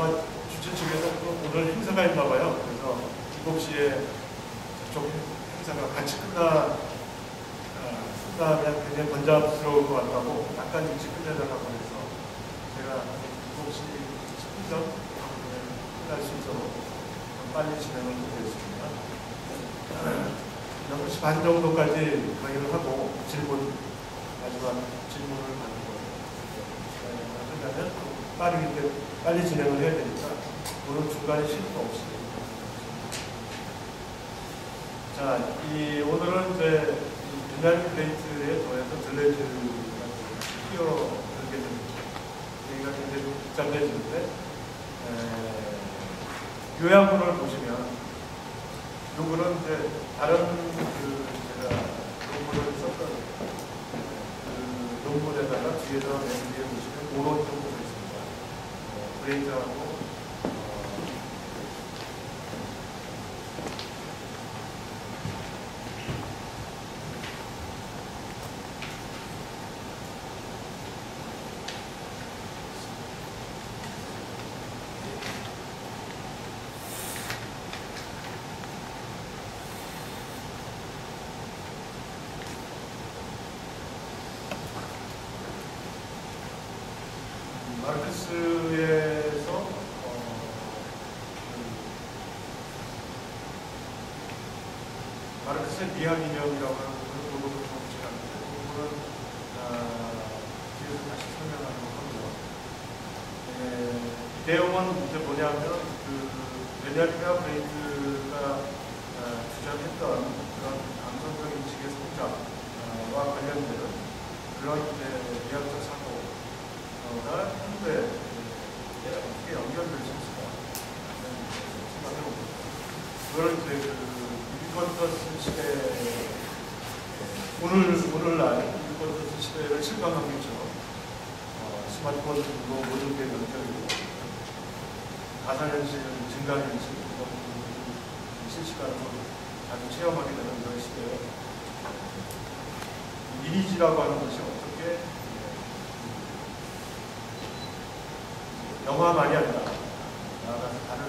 아마 주최 측에서 오늘 행사가 있나 봐요. 그래서 7시에 저쪽 행사가 같이 끝나면 굉장히 번잡스러울 것 같다고 약간 일찍 끝내달라고 해서 제가 7시 10분 전 끝날 수 있도록 빨리 진행을 하겠습니다. 6시 반 정도까지 강의를 하고 마지막 질문을 받는 거예요. 그러면 빨리 진행을 해야 되니까 오늘 중간에 쉴 거 없이. 자, 오늘은 이제 베냐민 베이트에 더해서 들레즈가 끼어들게 됩니다. 얘기가 굉장히 좀 복잡해지는데 요약문을 보시면 요거는 이제 다른 제가 논문을 썼던 논문에다가 뒤에서 맨 뒤에 보시면 오론 정도가 있습니다. 브레이크하고 마르크스에서 마르크스의 미학이념이라고 하는 부분을 보도록 정치가 있는데 그 부분은 뒤에서 다시 설명하려고 하고요. 내용은 이제 뭐냐면 베냐민과 브레이크가 주장했던 그런 감성적 인식의 성장과 관련되는 그런 미학적 사고 가 현대에 어떻게 연결될 수 있을까 생각해 봅니다. 그걸 이제 유비컨터스 시대 오늘날 유비컨터스 시대를 실감하고 있죠. 스마트폰 등으로 모든 게 연결이고 가상현실, 증강현실 실시간으로 자주 체험하게 되는 그런 시대에 이미지라고 하는 것이 어떻게 영화만이 아니라 나아가서 다른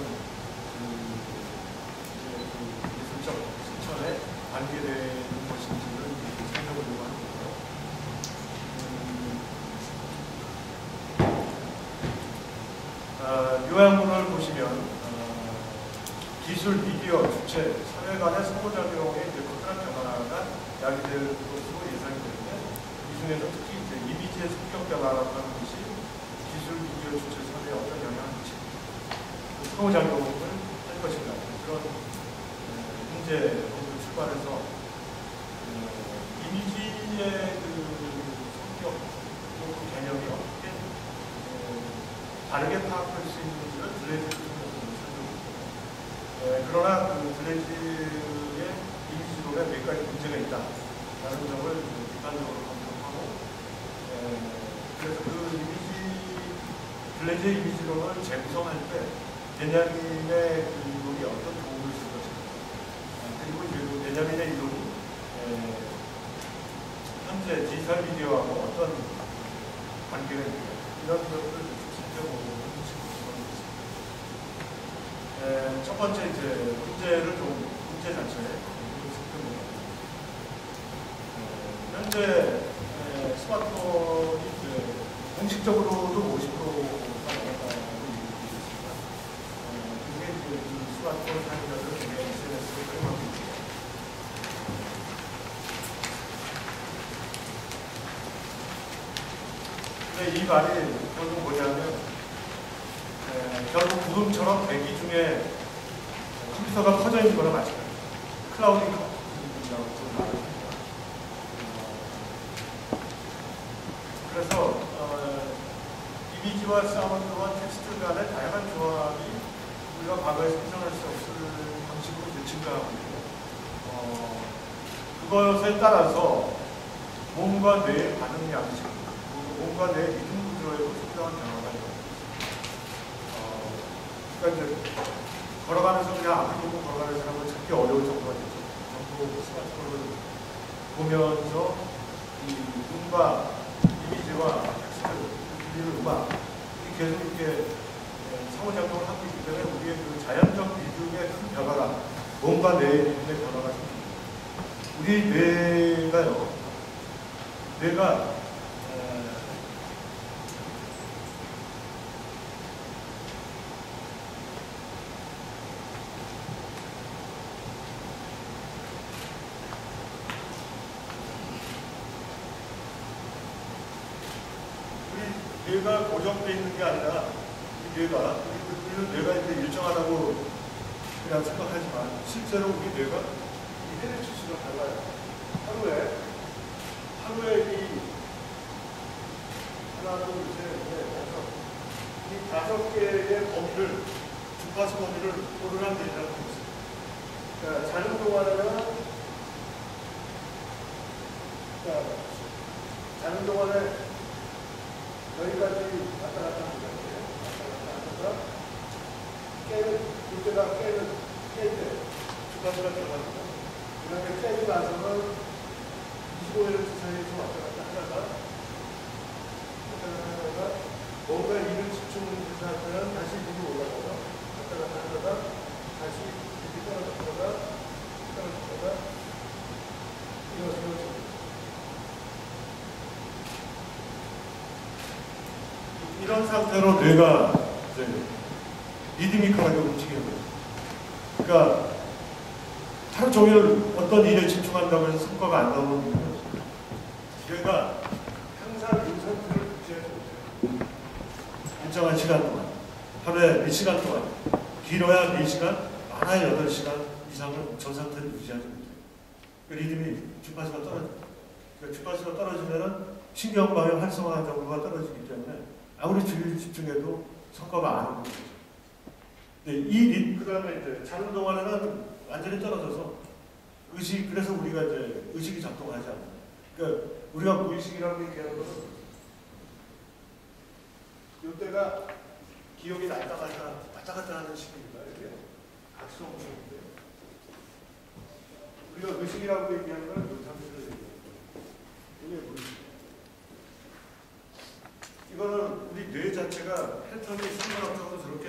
예술적 실천에 관계되는 것인지를 살펴보려고 하는 거고요. 요약문을 보시면 기술, 미디어, 주체, 사회 간의 상호작용에 커다란 변화가 야기될 것으로 예상이 되는데 이 중에서 특히 이미지의 성격 변화라고 하는 것이 기술, 미디어, 주체, 사회에 어떤 영향을 미치고 상호작용을 할 것인가 그런 문제로 출발해서 이미지의 성격, 그 개념이 어떻게 다르게 파악할 수 있는지를 들레즈를 통해서 설명드립니다. 그러나 들레즈의 이미지론에 몇 가지 문제가 있다라는 점을 비판적으로 검토하고 그래서 들레즈의 이미지론을 재구성할 때 베냐민의 이론이 어떤 도움을 줄 것인가 그리고 베냐민의 이론이 현재 디지털 미디어하고 어떤 관계가 있는가 이런 것들을 살펴보는 식으로 첫 번째 문제 자체에 현재 스마트폰이 공식적으로도 50%가 넘었다고 얘기하고 있습니다. 그게 스마트폰 사용자들은 SNS를 사용하고 있습니다. 근데 이 말이 결국 뭐냐면 결국 구름처럼 대기 중에 컴퓨터가 퍼져 있는 거나 마찬가지입니다. 클라우딩 컴퓨팅이라고 말합니다. 그래서 이미지와 사운드와 텍스트 간의 다양한 조합이 우리가 과거에 상상할 수 없을 방식으로 증가하고 있고 그것에 따라서 몸과 뇌의 반응 양식, 몸과 뇌의 리듬 구조에도 특별한 변화가 있습니다. 그러니까 이제 걸어가면서 그냥 앞을 보고 걸어가는 사람은 찾기 어려울 정도가 되죠. 전부 스마트폰을 보면서 이 눈과 이미지와 텍스트, 들리는 음악, 계속 이렇게 상호작용을 하고 있기 때문에 우리의 그 자연적 리듬의 큰 변화가 몸과 뇌의 리듬의 변화가 생깁니다. 우리 뇌가 뇌가 고정되어 있는 게 아니라 우리 뇌가 이제 일정하다고 그냥 생각하지만 실제로 우리 뇌가 이 해외 수치가 달라요. 하루에 이 하나, 둘, 셋, 넷, 다섯 이 5개의 범위를 주파수 범위를 고르란 데이터를 하고 있어요. 그러니까 자는 동안에 여기까지 왔다 갔다 하는 거예요. 왔다 갔다 하다가 그때가 깰 때 주파수가 들어갑니다. 그 다음에 깨고 나서는 25Hz 사이에서 왔다 갔다 하다가 뭔가 일을 집중해서 하면 다시 위로 올라가서 왔다 갔다 하다가 다시 이렇게 떨어졌다가 이런 상태로 뇌가 이제 리드미컬하게 움직이는 거예요. 그러니까 하루 종일 어떤 일에 집중한다고 해서 성과가 안 나오는 이유는 뇌가 항상 이 상태를 유지해서 일정한 시간 동안, 하루에 4시간 동안, 길어야 4시간, 많아야 8시간 이상을 저 상태를 유지하지 못해요. 그 리듬이 주파수가 떨어져요. 그러니까 주파수가 떨어지면은 신경망의 활성화 정도가 떨어지기 때문에 아무리 주의를 집중해도 성과가 안 오는 거죠. 그 다음에 이제 자는 동안에는 완전히 떨어져서 그래서 우리가 이제 의식이 작동하지 않아요. 그러니까 우리가 무의식이라고 얘기하는 것은 이때가 기억이 왔다 갔다 하는 시기입니다. 이게 각성기인데 우리가 의식이라고 얘기하는 건 이 상태를 얘기해요. 이게 무의식. 이거는 우리 뇌 자체가 패턴이 상관없적으로 저렇게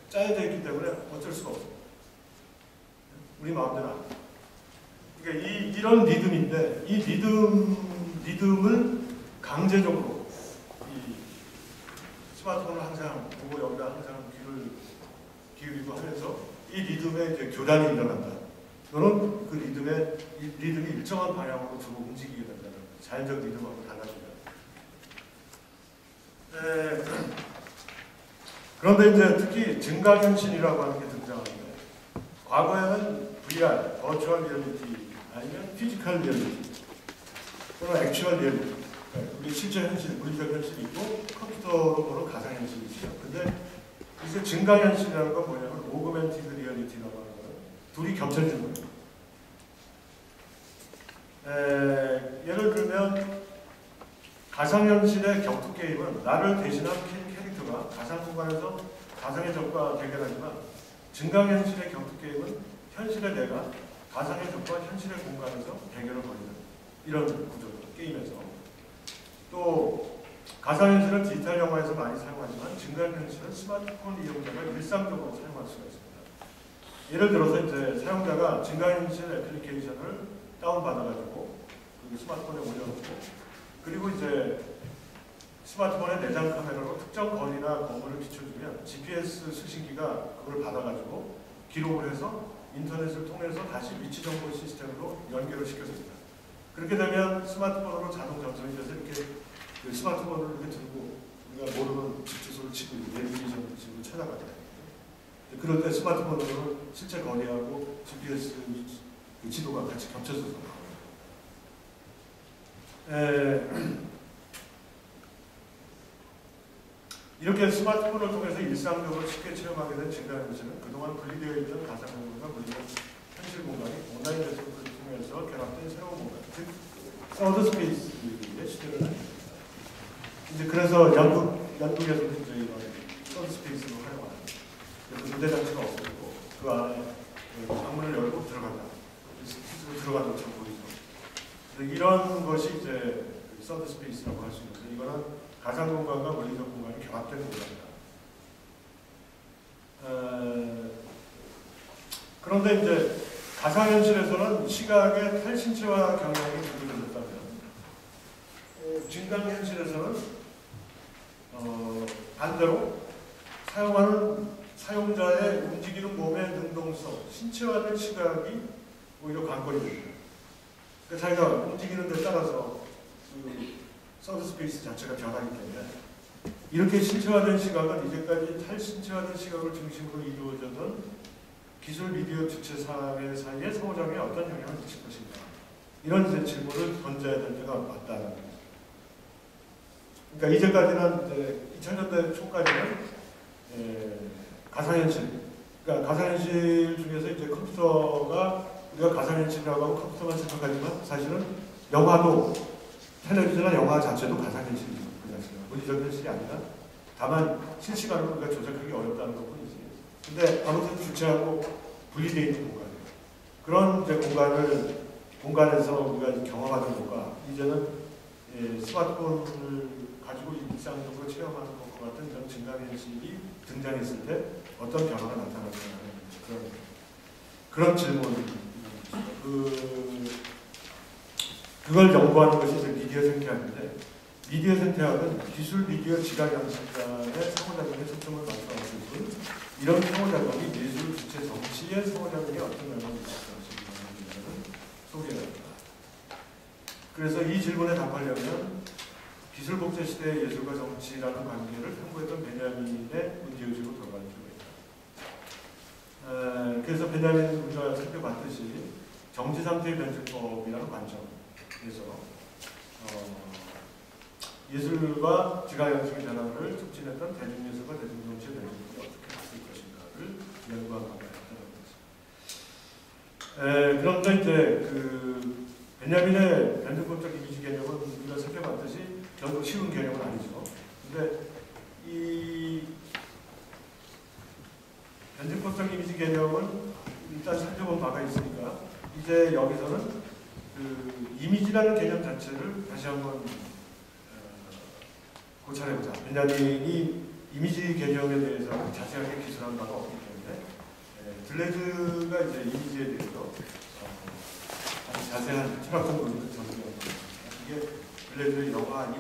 짜여져 있기 때문에 어쩔 수가 없어요. 우리 마음대로 안 돼요. 그러니까 이런 리듬인데 이 리듬을 강제적으로 이 스마트폰을 항상 보고 여기다 항상 귀를 기울이고 하면서 이 리듬에 이제 교란이 일어난다. 또는 그 리듬이 일정한 방향으로 주로 움직이게 된다는 자연적 리듬하고 달라집니다. 그런데 이제 특히 증강현실이라고 하는 게 등장하는데 과거에는 VR, 버추얼 리얼리티 아니면 피지컬 리얼리티 또는 액츄얼 리얼리티 그게 실제 현실, 물리적 현실이 있고 컴퓨터로 보는 가상현실이 있어요. 근데 이제 증강현실이라는 건 뭐냐면 오그멘티드 리얼리티라고 하는 거는 둘이 겹쳐지는 거예요. 예를 들면 가상현실의 격투 게임은 나를 대신한 캐릭터가 가상 공간에서 가상의 적과 대결하지만 증강현실의 격투 게임은 현실의 내가 가상의 적과 현실의 공간에서 대결을 벌이는 이런 구조죠. 게임에서. 또 가상현실은 디지털 영화에서 많이 사용하지만 증강현실은 스마트폰 이용자가 일상적으로 사용할 수가 있습니다. 예를 들어서 이제 사용자가 증강현실 애플리케이션을 다운받아가지고 스마트폰에 올려놓고 그리고 이제 스마트폰의 내장 카메라로 특정 거리나 건물을 비춰주면 GPS 수신기가 그걸 받아가지고 기록을 해서 인터넷을 통해서 다시 위치 정보 시스템으로 연결을 시켜줍니다. 그렇게 되면 스마트폰으로 자동 전송이 돼서 이렇게 그 스마트폰을 이렇게 들고 우리가 모르는 집 주소를 치고 내비게이션을 치고 찾아가요. 그럴 때 스마트폰으로 실제 거리하고 GPS 그 지도가 같이 겹쳐져서 이렇게 스마트폰을 통해서 일상적으로 쉽게 체험하게 된 증강현실은 그동안 분리되어 있던 가상공간과 물리적 현실 공간이 온라인 접속을 통해서 결합된 새로운 공간, 즉 서드 스페이스의 시대를 알립니다. 이제 그래서 영국에서도 이제 이런 서드 스페이스를 활용하는 무대 장치가 없어지고 그 안에 창문을 열고 들어간다. 스스로 들어가는 것처럼 보이죠. 이런 것이 이제 서드 스페이스라고 할 수 있는데 이거는 가상 공간과 물리적 공간이 결합된 공간이다. 그런데 이제 가상현실에서는 시각의 탈신체화 경향이 두드러졌다면 증강현실에서는 반대로 사용하는 사용자의 움직이는 몸의 능동성, 신체화된 시각이 오히려 관건이 됩니다. 그러니까 자기가 움직이는 데 따라서 그 서드 스페이스 자체가 변하기 때문에 이렇게 신체화된 시각은 이제까지 탈신체화된 시각을 중심으로 이루어졌던 기술 미디어 주체 사회 사이의 상호작용에 어떤 영향을 미칠 것인가, 이런 이제 질문을 던져야 될 때가 맞다는 거죠. 그러니까 이제까지는 이제 2000년대 초까지는 가상현실, 그러니까 가상현실 중에서 이제 컴퓨터가, 우리가 가상현실이라고 하고 컴퓨터만 생각하지만 사실은 영화도, 텔레비전이나 영화 자체도 가상현실이죠. 그 자체가 물리적 현실이 아니라 다만 실시간으로 우리가 조작하기 어렵다는 것뿐이지. 근데 아무튼 주체하고 분리되어 있는 공간이에요. 그런 이제 공간에서 우리가 경험하는 것과 이제는 스마트폰을 가지고 일상적으로 체험하는 것과 같은 이런 증강현실이 등장했을 때 어떤 변화가 나타나느냐 하는 그런 질문. 그걸 연구하는 것이 이제 미디어 생태학인데, 미디어 생태학은 기술 미디어 지각 양식 간의 상호작용에 초점을 맞춰가고 있고, 이런 상호작용이 예술 주체 정치의 상호작용에 어떤 영향을 미칠 것인가를 소개합니다. 그래서 이 질문에 답하려면 기술 복제 시대의 예술과 정치라는 관계를 탐구했던 베냐민의 문제의식으로 돌아갈 필요가 있다. 그래서 베냐민 우리가 살펴봤듯이 정치상태의 변증법이라는 관점에서 예술과 지각양식의 변화를 촉진했던 대중예술과 대중정치의 변증법이 어떻게 바뀔 것인가를 연구한 바가 있다는 거죠. 그런데 이제 베냐민의 변증법적 이미지 개념은 우리가 살펴봤듯이 결국 쉬운 개념은 아니죠. 근데 이 변증법적 이미지 개념은 일단 살펴본 바가 있으니까 이제 여기서는 그 이미지라는 개념 자체를 다시 한번 고찰해보자. 베냐민이 이미지 개념에 대해서 자세하게 기술한 바가 없기 때문에 들레즈가 이제 이미지에 대해서 아주 자세한 철학적 논의를 전개한 겁니다. 이게 들레즈의 영화 1,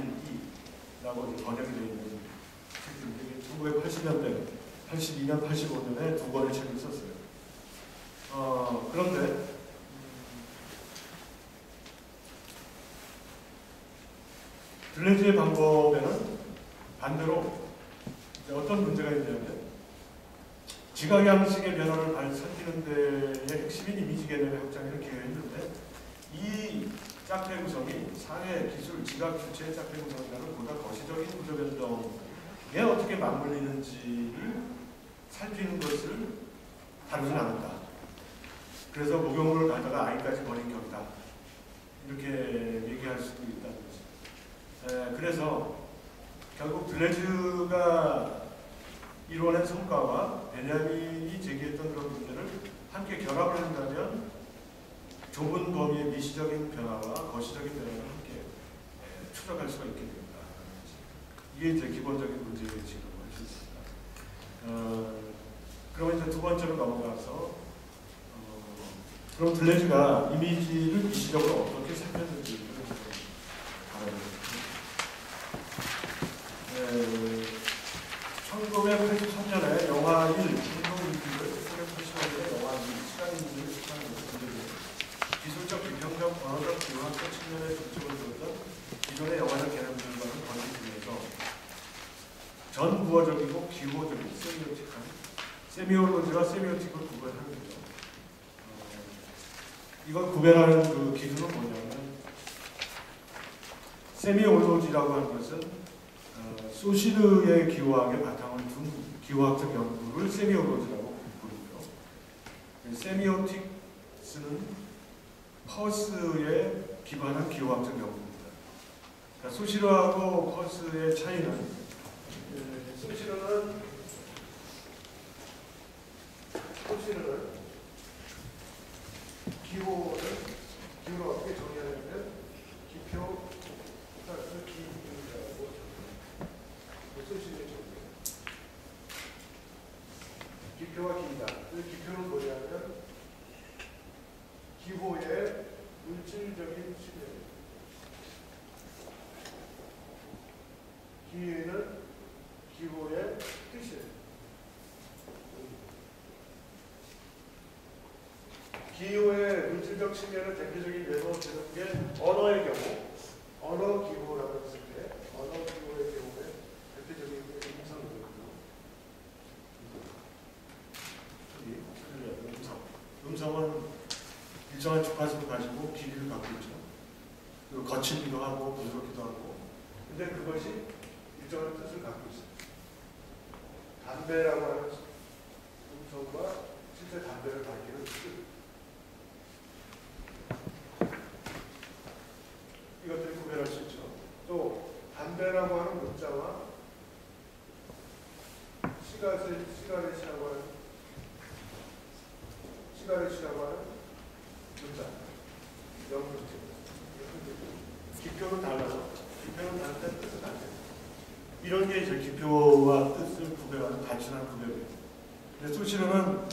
2라고 번역이 되어 있는 책인데 1980년대, 82년, 85년에 두 권의 책을 썼어요. 그런데 들레즈의 방법에는 반대로 어떤 문제가 있냐면 지각양식의 변화를 살피는 데의 핵심인 이미지 개념의 확장을 기여했는데 이 짝대 구성이 사회, 기술, 지각 주체의 짝대 구성이라는 보다 거시적인 구조 변동에 어떻게 맞물리는지를 살피는 것을 다루진 않았다. 그래서 목욕물을 가다가 아이까지 버린 격이다. 이렇게 얘기할 수도 있다는 거죠. 그래서 결국 들레즈가 이뤄낸 성과와 베냐민이 제기했던 그런 문제를 함께 결합을 한다면 좁은 범위의 미시적인 변화와 거시적인 변화를 함께 추적할 수가 있게 됩니다. 이게 이제 기본적인 문제의식이라고 할 수 있습니다. 그러면 이제 두 번째로 넘어가서 그럼 들레즈가 이미지를 미시적으로 어떻게 살폈는지를 알아보겠습니다. 1983년에 영화 1, 운동일기를 1980년에 영화 2, 시간인지를 시작하는 것을 기술적, 비평적, 언어적, 교환적 측면에 중점을 두었던 기존의 영화적 개념들과는 번식하면서 전부어적이고 기호적인 세미올로지와 세미오틱을 구별하는 거죠. 이걸 구별하는 그 기준은 뭐냐면 세미올로지라고 하는 것은 소시르의 기호학의 바탕을 둔 기호학적 연구를 세미올로지라고 부르고요. 세미오틱스는 퍼스에 기반한 기호학적 연구입니다. 그러니까 소시르하고 퍼스의 차이는 소시르는 기호를 어떻게 정의하냐면 기표 플러스 기입이라고 소시르의 정의. 기표와 기이다. 그 기표는 뭐냐면 기호의 물질적인 측면. 기회는 기호의 뜻이에요. 기호의 물질적 측면을 대표적인 예로 드는 게 언어의 경우, 언어 기호라고 했을 때, 언어 기호의 경우에 대표적인 게 음성이거든요. 음성은 일정한 주파수를 가지고 길이를 갖고 있죠. 그리고 거칠기도 하고 부드럽기도 하고. 근데 그것이 일정한 뜻을 갖고 있어요. 담배라고 하는 음성과 실제 담배를 밝히는 뜻. 이것들을 구별할 수 있죠. 또 담배라고 하는 문자와 시가렛이라고 하는 문자, 영문자. 기표는 달라서 기표는 다른데 뜻은 달라요. 이런 게 이제 기표와 뜻을 구별하는 단순한 구별이에요. 근데 소시로는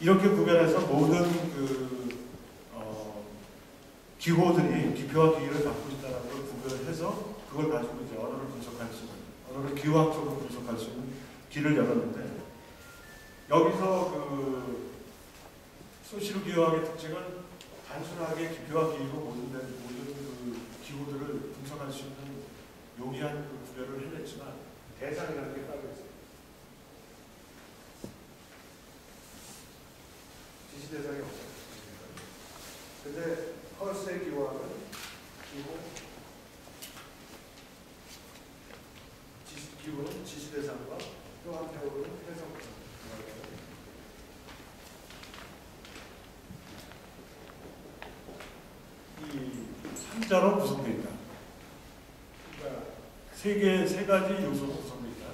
이렇게 구별해서 모든 기호들이 기표와 기호를 갖고 있다는 걸 구별해서 그걸 가지고 이제 언어를 분석할 수 있는, 언어를 기호학적으로 분석할 수 있는 길을 열었는데, 여기서 소시로 기호학의 특징은 단순하게 기표와 기호로 모든 기호들을 분석할 수 있는 용이한 구별을 해냈지만 대상이라는 게 따로 있어요. 지시 대상이 없어요. 근데 펄스의 기호학은 기호는 지시 대상과 또 한편으로는 해석. 이 3자로 구성되어 있다. 그러니까 세 가지 요소로 구성되어 있다.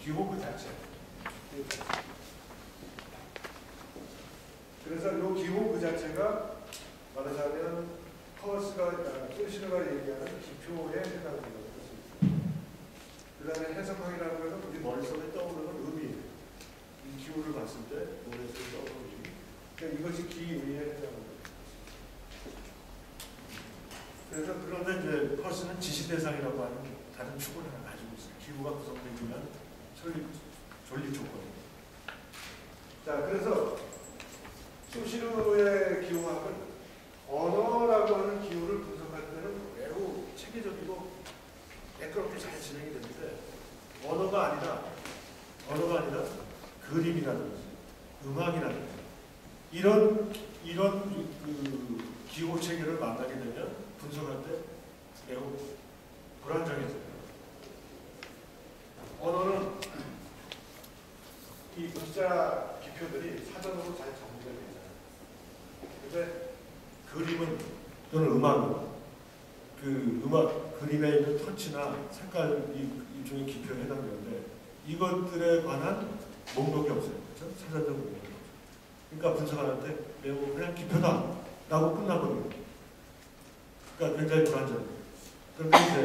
기호 그 자체. 그래서 이 기호 그 자체가 말하자면 소시로가 얘기하는 기표에 해당된다고 할 수 있습니다. 그 다음에 해석학이라는 것은 우리 머릿속에 떠오르는 의미, 이 기호를 봤을 때 머릿속에 떠오르는 의미. 그러니까 이것이 기의에 해당합니다. 그래서 그런데 이제 펄스는 지시 대상이라고 하는 다른 축을 하나 가지고 있어요. 기호가 구성되면 존립 조건입니다. 자, 그래서 소시로의 기호학은 언어라고 하는 기호를 분석할 때는 매우 체계적이고 매끄럽게 잘 진행이 되는데, 언어가 아니라 그림이라든지 음악이라든지 이런 기호 체계를 만나게 되면 분석할 때 매우 불안정해져요. 언어는 이 문자 기표들이 사전으로 잘 정리가 되잖아요. 근데 그림은 또는 음악은 그림에 있는 터치나 색깔 일종의 기표에 해당되는데 이것들에 관한 목록이 없어요. 그렇죠? 사전적 목록이 없어요. 그러니까 분석할 때 매우 그냥 기표다 라고 끝나버려요. 그러니까 굉장히 불안정해요. 그런데 이제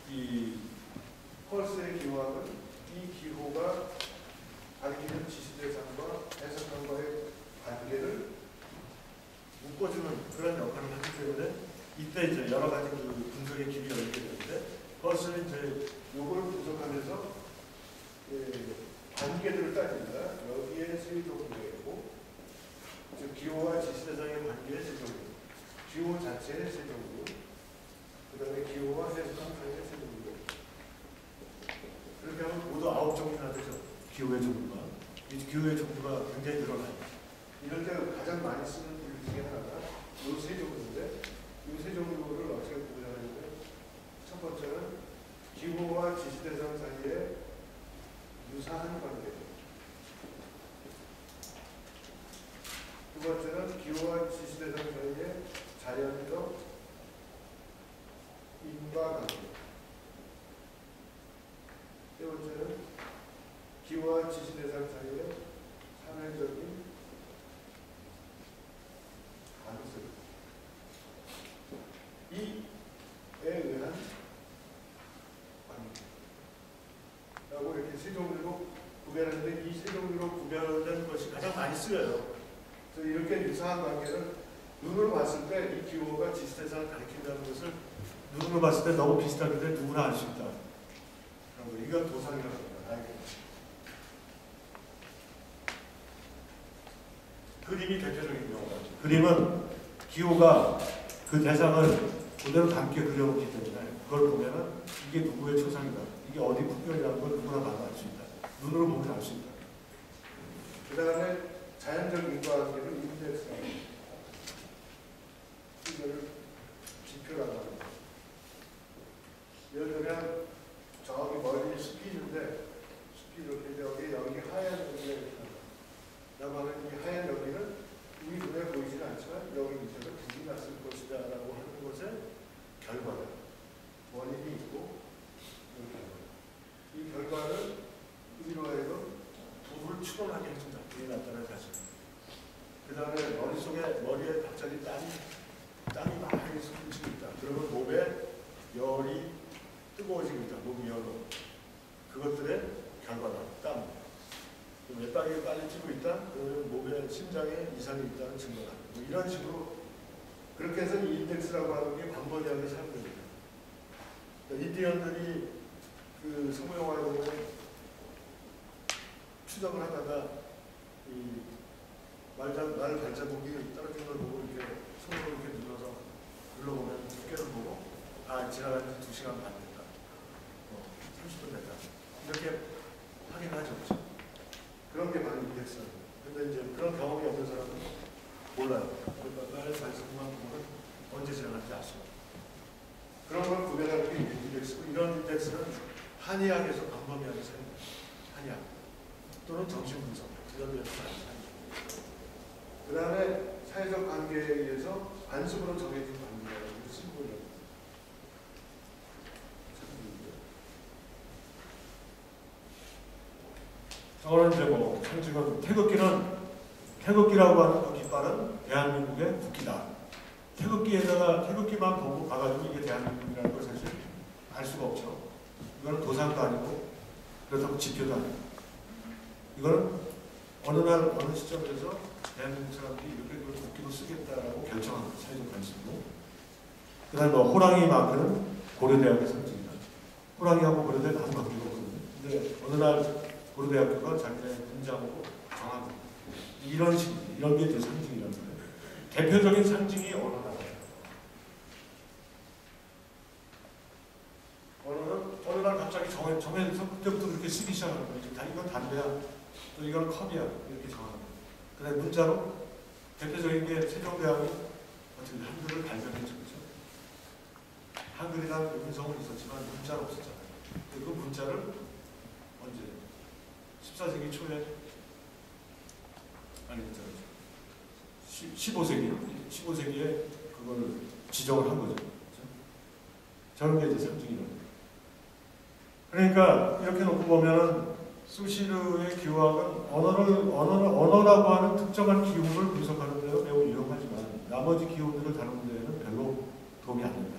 이 펄스의 기호학은 이 기호가 가리키는 지시대상과 해석관과의 관계를 묶어주는 그런 역할을 하기 때문에 이때 이제 여러 가지 분석의 길이 열리게 되는데, 펄스는 이제 이걸 분석하면서 관계들을 따집니다. 여기에 세종류이고, 즉 기호와 지시대상의 관계의 세종류, 기호 자체의 세종류, 그 다음에 기호와 해석관 사이의 세종류. 그렇게 하면 모두 9종류나 되죠. 기호의 종류가. 이 기호의 종류가 굉장히 늘어나요. 이럴 때 가장 많이 쓰는 분 중에 하나가 이 세 종류인데, 이 세 종류를 어떻게 구분하냐면, 첫 번째는 기호와 지시대상 사이에 유사한 관계. 두 번째는 기호와 지시대상 사이에 자연적 인과관계. 세 번째는 기호와 지시대상 사이에 사회적인 가능성. 이에 의한 관계라고 이렇게 세 종류로 구별하는데, 이 세 종류로 구별된 것이 가장 많이 쓰여요. 그래서 이렇게 유사한 관계를 눈으로 봤을 때 이 기호가 지스대상을 가리킨다는 것을 눈으로 봤을 때 너무 비슷하기 때문에 누구나 알 수 있다. 이건 도상이라고 합니다. 그림이 대표적인 경우가 있죠. 그림은 기호가 그 대상을 그대로 담게 그려놓기 때문에 그걸 보면은 이게 누구의 초상이다. 이게 어디 풍경이라는 걸 누구나 봐도 알 수 있다. 눈으로 보면 알 수 있다. 그 다음에 자연적 인과관계를 인덱스라고 합니다. 이거를 지표라고 합니다. 예를 들면 저기 멀리 숲이 있는데 숲이 이렇게 여기 하얀 여기라고 하는 이 하얀 여기는 우리 눈에 보이지는 않지만 여기 밑에는 불이 났을 것이다 라고 하는 것의 결과다. 원인이 있고 이 결과를 우리로 하여금 불을 추론하게 해준다. 불이 났다는 사실. 그 다음에 머리에 갑자기 땀이 많이 솟구치고 있다. 그러면 몸에 열이 뜨거워지고 있다. 몸이 열로. 그것들의 결과다. 땀. 맷박이에 빨리 찌고 있다. 그러면 몸에 심장에 이상이 있다는 증거다. 뭐 이런 식으로 그렇게 해서 이 인덱스라고 하는 게 광범위하게 사용됩니다. 그러니까 인디언들이 그 성모영화에 보면 추적을 하다가 이 말 발자국이 떨어진 걸 보고 이렇게 손으로 이렇게 눌러보면 두께를 보고 지나간 지 2시간 반 됐다. 30분 됐다. 이렇게 확인하죠. 그런 게 바로 인덱스입니다. 근데 이제 그런 경험이 없는 사람은 몰라요. 그러니까 말 발자국만 보면 언제 지나갈지 알 수가 없어요. 그런 걸 구별하는 게 인덱스고 이런 인덱스는 한의학에서 광범위하게 사용합니다. 한의학 또는 정신분석 이런 데서 많이 사용합니다. 그 다음에 사회적 관계에 의해서 관습으로 정해진 관계라는 게 심볼이라고 합니다. 저거는 이제 뭐 상징은 태극기라고 하는 그 깃발은 대한민국의 국기다. 태극기만 보고 가가지고 이게 대한민국이라는 걸 사실 알 수가 없죠. 이거는 도상도 아니고 그렇다고 지표도 아니고 이거는 어느 날 어느 시점에서 대한민국 사람들이 이렇게 국기로 쓰겠다라고 결정한 사회적 관습이고 그 다음에 뭐 호랑이 마크는 고려대학의 상징이다. 호랑이하고 고려대는 아무 관계가 없거든요. 근데 어느 날 고려대학교가 자기네 분장으로 정하고 이런 게 이제 상징이라는 거예요. 대표적인 상징이 언어나라예요. 언어는 어느 날 갑자기 정해서 그때부터 그렇게 쓰기 시작하는 거예요. 이건 담배야, 또 이건 컵이야 이렇게 정하는 거예요. 그 다음에 문자로 대표적인 게 세종대왕이 어떻게 한글을 발견했죠. 그렇죠? 한글이라는 음성은 있었지만 문자는 없었잖아요. 그 문자를 언제 14세기 초에 아니 15세기에 그걸 지정을 한 거죠. 그렇죠? 저런 게 이제 상징이라는 거예요. 그러니까 이렇게 놓고 보면은 수시르의 기호학은 언어라고 하는 특정한 기호를 분석하는 데는 매우 유용하지만 나머지 기호들을 다루는 데에는 별로 도움이 안 된다.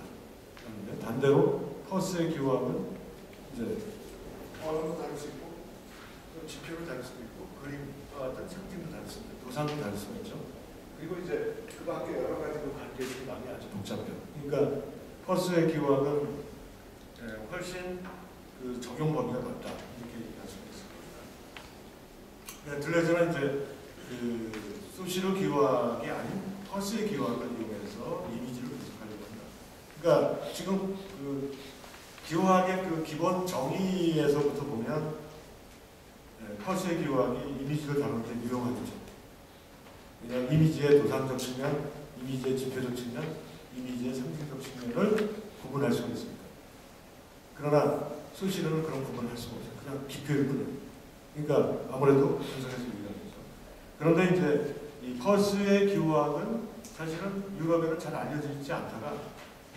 그런데 반대로 퍼스의 기호학은 이제 언어도 다룰 수 있고 또 지표를 다룰 수도 있고 그림과 같은 상징도 다룰 수 있고 도상도 다룰 수가 있죠. 그리고 이제 그 밖에 여러 가지로 관계들이 많이 아주 복잡해요. 그러니까 퍼스의 기호학은 훨씬 그 적용 범위가 넓다 이렇게 얘기할 수가 있습니다. 들레즈는 이제 그 수시르 기호학이 아닌 퍼스의 기호학을 이용해서 이미지를 분석하려고 합니다. 그러니까 지금 그 기호학의 그 기본 정의에서부터 보면 퍼스의 기호학이 이미지를 다룰 때 유용하겠죠. 왜냐하면 이미지의 도상적 측면, 이미지의 지표적 측면, 이미지의 상징적 측면을 구분할 수가 있습니다. 그러나 수시르는 그런 구분을 할 수가 없어요. 그냥 기표일 뿐이에요. 그러니까 아무래도 분석해서 유리하겠죠. 그런데 이제 이 퍼스의 기호학은 사실은 유럽에는 잘 알려지지 않다가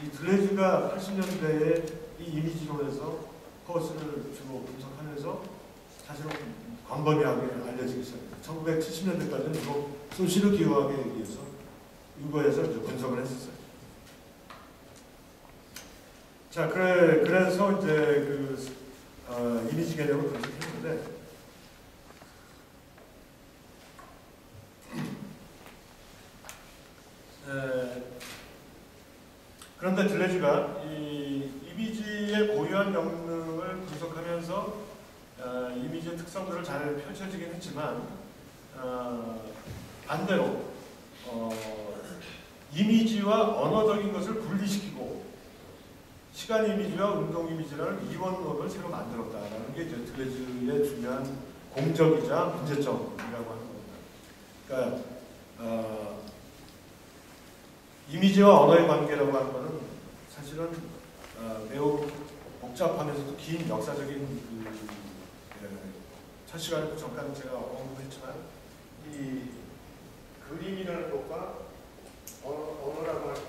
이 들레즈가 80년대에 이 이미지론에서 퍼스를 주로 분석하면서 사실은 광범위하게 알려지기 시작했어요. 1970년대까지는 주로 수시르 기호학에 의해서 유거해서 이제 분석을 했었어요. 자, 그래서 이제 그 이미지 개념을 분석했는데 그런데 들레즈가 이 이미지의 고유한 영능을 분석하면서 이미지의 특성들을 잘 펼쳐지긴 했지만 반대로 이미지와 언어적인 것을 분리시키고 시간 이미지와 운동 이미지라는 이원론을 새로 만들었다라는 게 이제 들레즈의 중요한 공적이자 문제점이라고 하는 겁니다. 그러니까 이미지와 언어의 관계라고 하는 것은 사실은 매우 복잡하면서도 긴 역사적인 첫 시간에 잠깐 제가 언급했지만 이 그림이라는 것과 언어라고 하는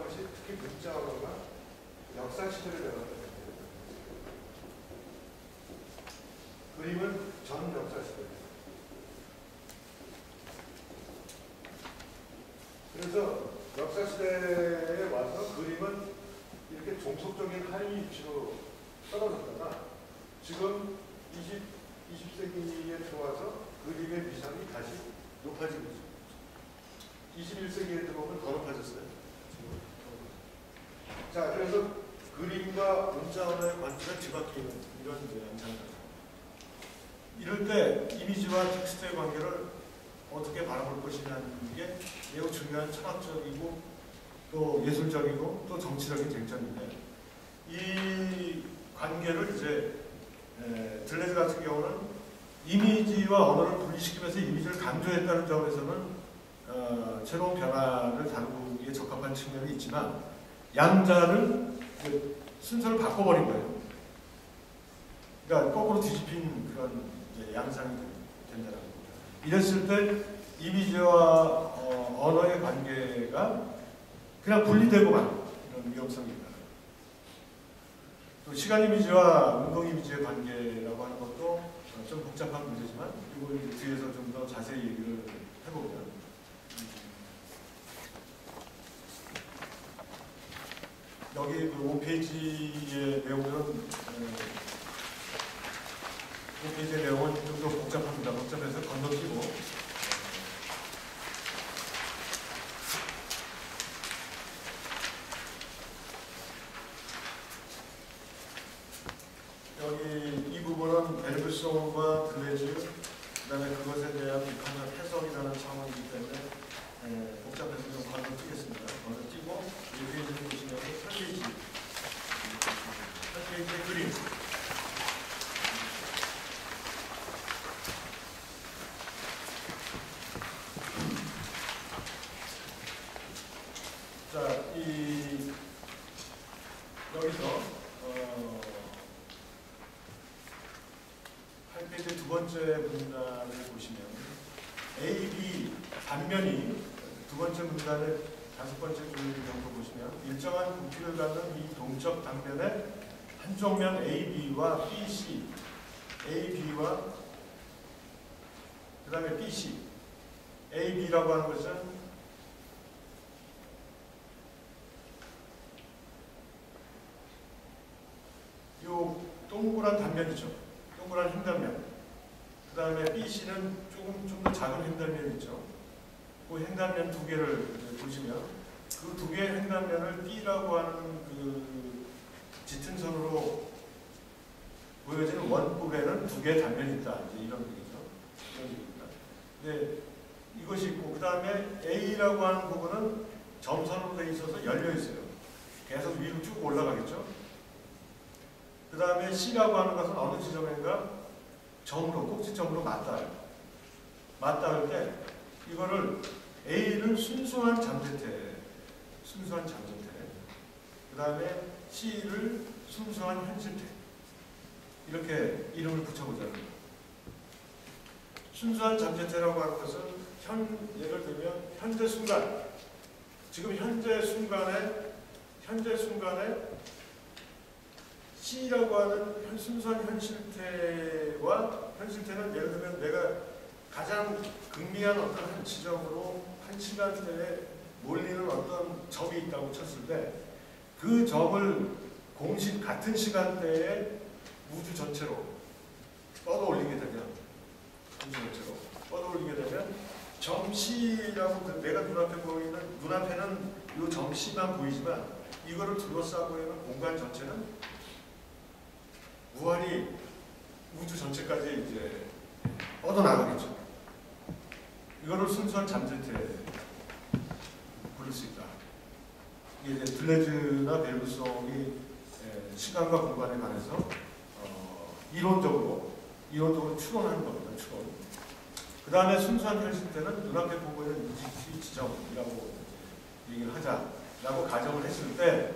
것이 특히 문자 언어가 역사 시대를 내려갑니다. 그림은 전 역사 시대입니다. 그래서 역사 시대에 와서 그림은 이렇게 종속적인 한이 위치로 떨어졌다가 지금 20세기에 들어와서 그림의 위상이 다시 높아지고 있습니다. 21세기에 들어오면 더 높아졌어요. 자, 그래서 그림과 문자 언어의 관계가 뒤바뀌는 이런 양상입니다. 이럴 때 이미지와 텍스트의 관계를 어떻게 바라볼 것이냐는 게 매우 중요한 철학적이고 또 예술적이고 또 정치적인 쟁점인데 이 관계를 이제 들레즈 같은 경우는 이미지와 언어를 분리시키면서 이미지를 강조했다는 점에서는 새로운 변화를 다루기에 적합한 측면이 있지만 양자를 순서를 바꿔버린 거예요. 그러니까 거꾸로 뒤집힌 그런 이제 양상이 된다는 겁니다. 이랬을 때 이미지와 언어의 관계가 그냥 분리되고만 이런 위험성이 있다. 또 시간 이미지와 운동 이미지의 관계라고 하는 것도 좀 복잡한 문제지만 이걸 뒤에서 좀 더 자세히 얘기를 해보면 여기 그 5페이지의 내용은 5페이지의 내용은 좀 더 복잡합니다. 복잡해서 건너뛰고 여기 이 부분은 벨브송과 들레즈 그다음에 그것에 대한 비판적 해석이라는 차원이기 때문에 복잡해서 좀 건너뛰겠습니다. 건너뛰고 이 페이지를 보시면 8페이지 8페이지의 그림 자, 여기서 8페이지 두 번째 문단을 보시면 A, B 단면이 두 번째 문단의 다섯 번째 줄 정도 보시면 일정한 부피를 갖는 이 동적 단면의 한쪽 면 AB와 BC, AB와 그 다음에 BC, AB라고 하는 것은 요 동그란 단면이죠. 동그란 횡단면. 그 다음에 BC는 좀 더 작은 횡단면이 있죠. 그 횡단면 두 개를 보시면 그 두 개의 횡단면을 B라고 하는 그 짙은 선으로 보여지는 원뿔에는 두 개의 단면이 있다. 이제 이런 얘기죠. 이런 얘기입니다. 네, 이것이 있고 그 다음에 A라고 하는 부분은 점선으로 되어 있어서 열려 있어요. 계속 위로 쭉 올라가겠죠. 그 다음에 C라고 하는 것은 어느 지점인가 점으로, 꼭지점으로 맞닿아요. 맞닿을 때 이거를 A를 순수한 잠재태, 그 다음에 C를 순수한 현실태 이렇게 이름을 붙여보자는 거예요. 순수한 잠재태라고 하는 것은 예를 들면 현재 순간, 지금 현재 순간에 C라고 하는 순수한 현실태와 현실태는 예를 들면 내가 가장 극미한 어떤 한 지점으로 한 시간대에 몰리는 어떤 점이 있다고 쳤을 때 그 점을 같은 시간대에 우주 전체로 뻗어올리게 되면 점시라고 내가 눈앞에 보이는 눈앞에는 이 점시만 보이지만 이거를 둘러싸고 있는 공간 전체는 무한히 우주 전체까지 이제 뻗어나가겠죠. 이거를 순수한 잠재태 부를 수 있다. 이게 이제 들레즈나 벨브송이 시간과 공간에 관해서 이론적으로 추론하는 겁니다. 추론. 그 다음에 순수한 현실 때는 눈앞에 보고 있는 이 지점이라고 얘기를 하자라고 가정을 했을 때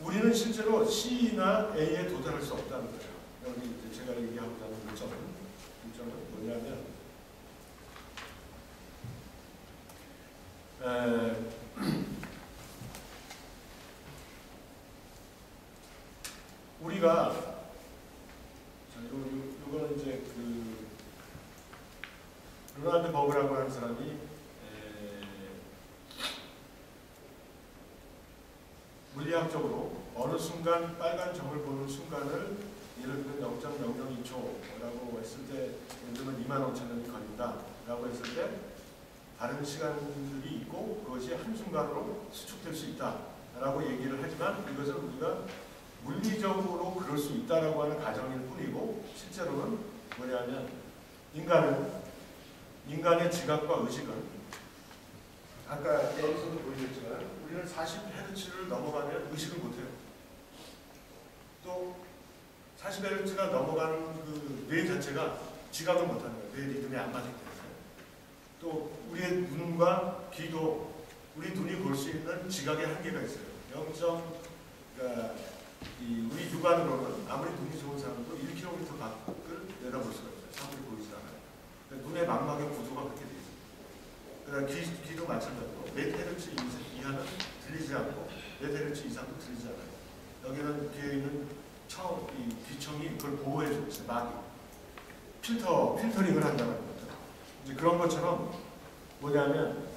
우리는 실제로 C나 A에 도달할 수 없다는 거예요. 여기 이제 제가 얘기하고자 하는 요점은 뭐냐면 우리가 요거는 이제 그 로날드 버그라고 하는 사람이 물리학적으로 어느 순간 빨간 점을 보는 순간을 예를 들면 0.002초라고 했을 때 예를 들면 25,000년이 걸린다라고 했을 때 다른 시간들이 있고 그것이 한순간으로 수축될 수 있다라고 얘기를 하지만 이것은 우리가 물리적으로 그럴 수 있다라고 하는 가정일 뿐이고 실제로는 뭐냐면 인간의 지각과 의식은 아까 여기서도 보여줬지만 우리는 40Hz를 넘어가면 의식을 못해요. 또 40Hz가 넘어가는 그 뇌 자체가 지각을 못하는 거예요. 뇌 리듬에 안 맞기 때문에. 또 우리의 눈과 귀도 우리 눈이 볼 수 있는 지각의 한계가 있어요. 그러니까 우리 육안으로는 아무리 눈이 좋은 사람도 1km 밖을 내다볼 수가 있어요. 사물이 보이지 않아요. 그러니까 눈의 망막의 구조가 그렇게 되어 있어요. 그다음 귀도 마찬가지로 몇 헤르츠 이하는 들리지 않고 몇 헤르츠 이상도 들리지 않아요. 여기는 귀에 있는 귀청이 그걸 보호해주고 있어요. 막이 필터링을 한다는 거죠. 이제 그런 것처럼 뭐냐면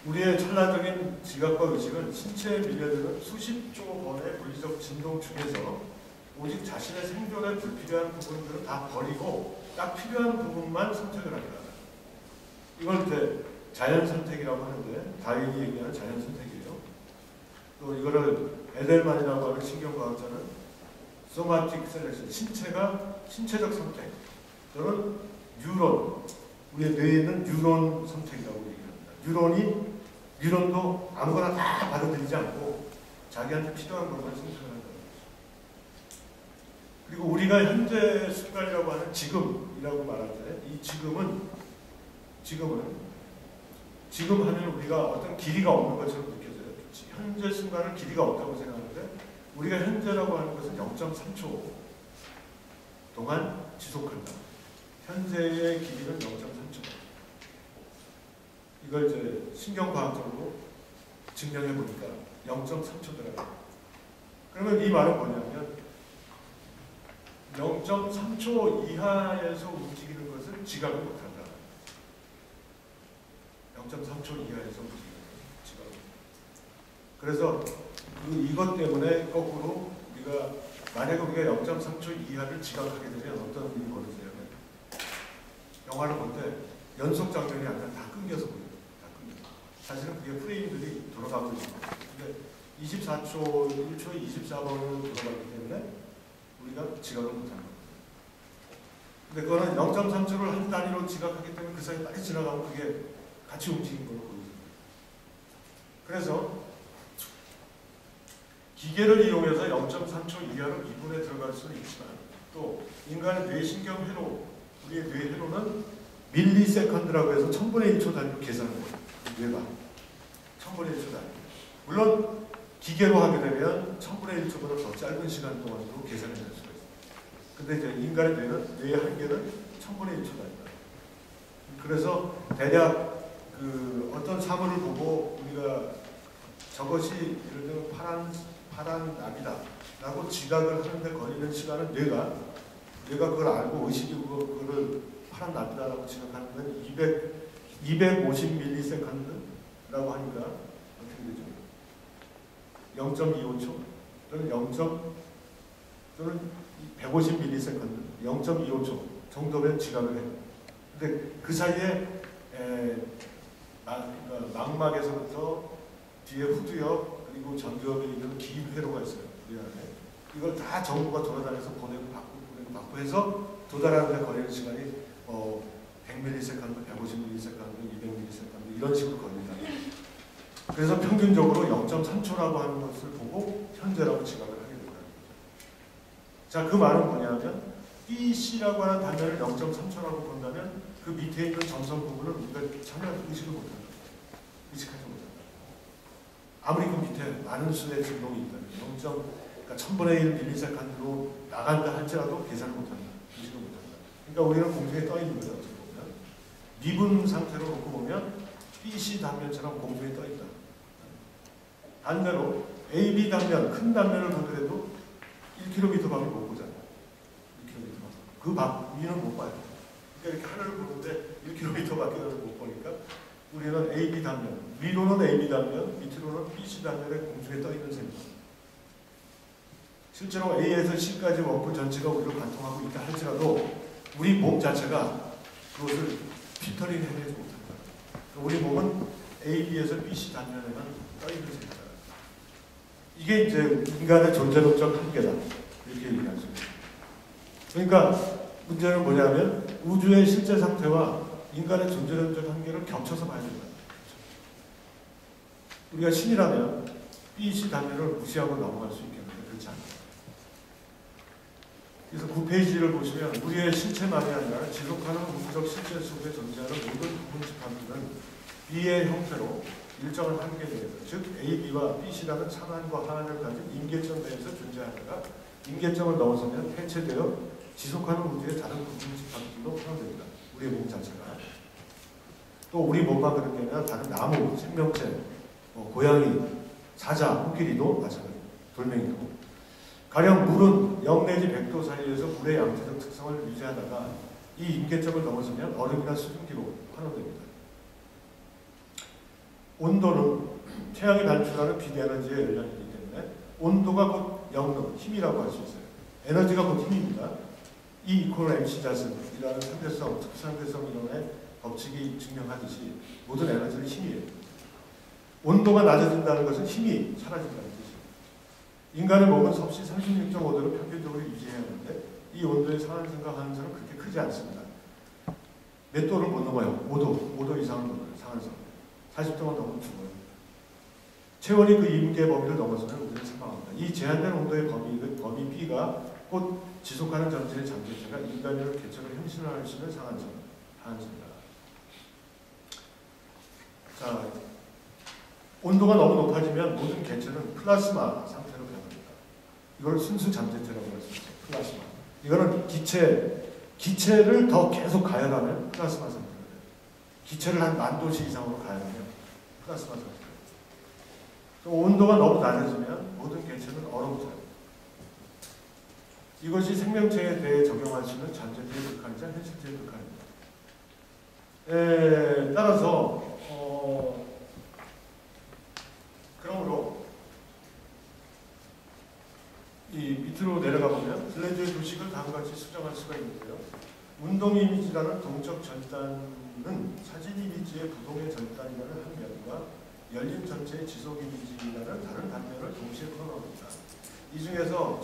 우리의 찰나적인 지각과 의식은 신체에 밀려드는 수십조 번의 물리적 진동축에서 오직 자신의 생존에 불필요한 부분들은 다 버리고 딱 필요한 부분만 선택을 합니다. 이걸 이제 자연선택이라고 하는데 다윈이 얘기하는 자연선택이에요. 또 이거를 에델만이라고 하는 신경과학자는 소마틱 셀렉션, 신체적 선택 또는 뉴런, 우리의 뇌에 있는 뉴런 선택이라고 얘기합니다. 뉴런도 아무거나 다 받아들이지 않고 자기한테 필요한 것만 선택을 한다는 거죠. 그리고 우리가 현재 순간이라고 하는 지금이라고 말할 때 이 지금 하면 우리가 어떤 길이가 없는 것처럼 느껴져요. 현재 순간은 길이가 없다고 생각하는데 우리가 현재라고 하는 것은 0.3초 동안 지속한다. 현재의 길이는 0.3초. 이걸 이제 신경과학적으로 증명해 보니까 0.3초더라고요. 그러면 이 말은 뭐냐면 0.3초 이하에서 움직이는 것은 지각을 못한다. 0.3초 이하에서 움직이는 것은 지각을 못한다. 그래서 이것 때문에 거꾸로 우리가 만약에 우리가 0.3초 이하를 지각하게 되면 어떤 일이 벌어져요? 영화를 볼 때 연속 장면이 아니라 다 끊겨서 보여요. 다 끊겨서. 사실은 그게 프레임들이 돌아가고 있는 거예요. 근데 24초, 1초에 24번으로 돌아가기 때문에 우리가 지각을 못하는 거예요. 근데 그거는 0.3초를 한 단위로 지각하기 때문에 그 사이 빨리 지나가면 그게 같이 움직인 걸로 보여요. 그래서 기계를 이용해서 0.3초 이하로 미분에 들어갈 수는 있지만 또 인간의 뇌신경 회로, 우리의 뇌 회로는 밀리세컨드라고 해서 1000분의 1초 단위로 계산을 해요. 뇌가 1000분의 1초 단위. 물론 기계로 하게 되면 1000분의 1초보다 더 짧은 시간 동안으로 계산을 할 수가 있어요. 근데 이제 인간의 뇌의 한계는 1000분의 1초 단위다. 그래서 대략 어떤 사물을 보고 우리가 저것이 예를 들면 파란 나비다 라고 지각을 하는데 걸리는 시간은 뇌가 그걸 알고 의식이 그거를 파란 나비다 라고 지각하는 건 250ms라고 하니까 어떻게 되죠? 0.25초 또는 150ms 0.25초 정도면 지각을 해요. 근데 그 사이에 망막에서부터 뒤에 후두엽 그리고 전두엽에 있는 기회로가 있어요. 우리 안에. 이걸 다 정부가 돌아다녀서 보내고 받고 해서 도달하는 데 걸리는 시간이 100mS, 150mS, 200mS 이런 식으로 걸린다. 그래서 평균적으로 0.3초라고 하는 것을 보고 현재라고 지각을 하게 된다. 자, 그 말은 뭐냐면 BC라고 하는 단면을 0.3초라고 본다면 그 밑에 있는 점선 부분을 우리가 전혀 의식을 못한다. 의식하지 못한다. 아무리 그 밑에 많은 수의 진동이 있다면 0. 그러니까 1000분의 1 밀리세컨드로 나간다 할지라도 계산을 못한다. 의식을 못한다. 그러니까 우리는 공중에 떠 있는 거죠. 어떻게 보면 미분 상태로 놓고 보면 BC 단면처럼 공중에 떠 있다. 반대로 AB 단면, 큰 단면을 보더라도 1km 밖에 못 보잖아요. 1km. 그 밖 위는 못 봐요. 그러니까 이렇게 하늘을 보는데 1km 밖에 못 보니까 우리는 AB 단면, 위로는 AB 단면, 밑으로는 BC 단면의 공중에 떠 있는 셈입니다. 실제로 A에서 C까지 원뿔 전체가 우리를 관통하고 있다 할지라도 우리 몸 자체가 그것을 필터링 해내지 못한다. 우리 몸은 A, B에서 BC 단면에만 떠 있는 셈이다. 이게 이제 인간의 존재론적 한계다. 이렇게 얘기할 수 있습니다. 그러니까 문제는 뭐냐면 우주의 실제 상태와 인간의 존재론적 한계를 겹쳐서 봐야 된다. 우리가 신이라면 BC 단면을 무시하고 넘어갈 수 있겠는데 그렇지 않다. 그래서 9페이지를 보시면 우리의 신체만이 아니라 지속하는 우주적 실제 속에 존재하는 모든 부분 집합들은 B의 형태로 일정한 한계 내에서, 즉 A, B와 BC라는 상한과 하한을 가진 임계점 내에서 존재하다가 임계점을 넘어서면 해체되어 지속하는 우주의 다른 부분 집합들로 포함됩니다. 우리의 몸 자체가. 또 우리 몸만 그런 게 아니라 다른 나무, 생명체, 고양이, 사자, 코끼리도 마찬가지입니다. 돌멩이도. 가령 물은 0 내지 100도 사이에서 물의 양태적 특성을 유지하다가 이 임계점을 넘어서면 얼음이나 수증기로 환원됩니다. 온도는 태양이 발출하는 비대에너지의 열량이기 때문에 온도가 곧 영능, 힘이라고 할 수 있어요. 에너지가 곧 힘입니다. E 이퀄 MC 자승이라는 상대성, 특상대성 이론의 법칙이 증명하듯이 모든 에너지는 힘이에요. 온도가 낮아진다는 것은 힘이 사라진다는 뜻이에요. 인간의 몸은 섭씨 36.5도를 평균적으로 유지해야 하는데 이 온도의 상한선과 하한선은 그렇게 크지 않습니다. 몇 도를 못 넘어요. 5도 이상은 넘어요. 상한선. 40도가 넘으면 죽어요. 체온이 그 임계 범위를 넘어서면 우리는 사망합니다. 이 제한된 온도의 범위 B가 곧 지속하는 전체의 잠재체가 인간의 개체로 현신할 수 있는 상한선, 하한선이다. 자, 온도가 너무 높아지면 모든 개체는 플라스마 상태로 변합니다. 이걸 순수 잠재체라고 할 수 있어요. 플라스마. 이거는 기체를 더 계속 가열하면 플라스마 상태가 돼요. 기체를 한 10,000도씨 이상으로 가열하면 플라스마 상태가 돼요. 온도가 너무 낮아지면 모든 개체는 얼어붙어요. 이것이 생명체에 대해 적용할 수 있는 잠재체의 극한이자 현실체의 극한입니다. 따라서 그러므로 이 밑으로 내려가 보면 블레즈의 도식을 다음같이 수정할 수가 있는데요. 운동 이미지라는 동적 절단은 사진 이미지의 부동의 절단이라는 한 면과 열린 전체의 지속 이미지라는 다른 단면을 동시에 풀어놓습니다. 이 중에서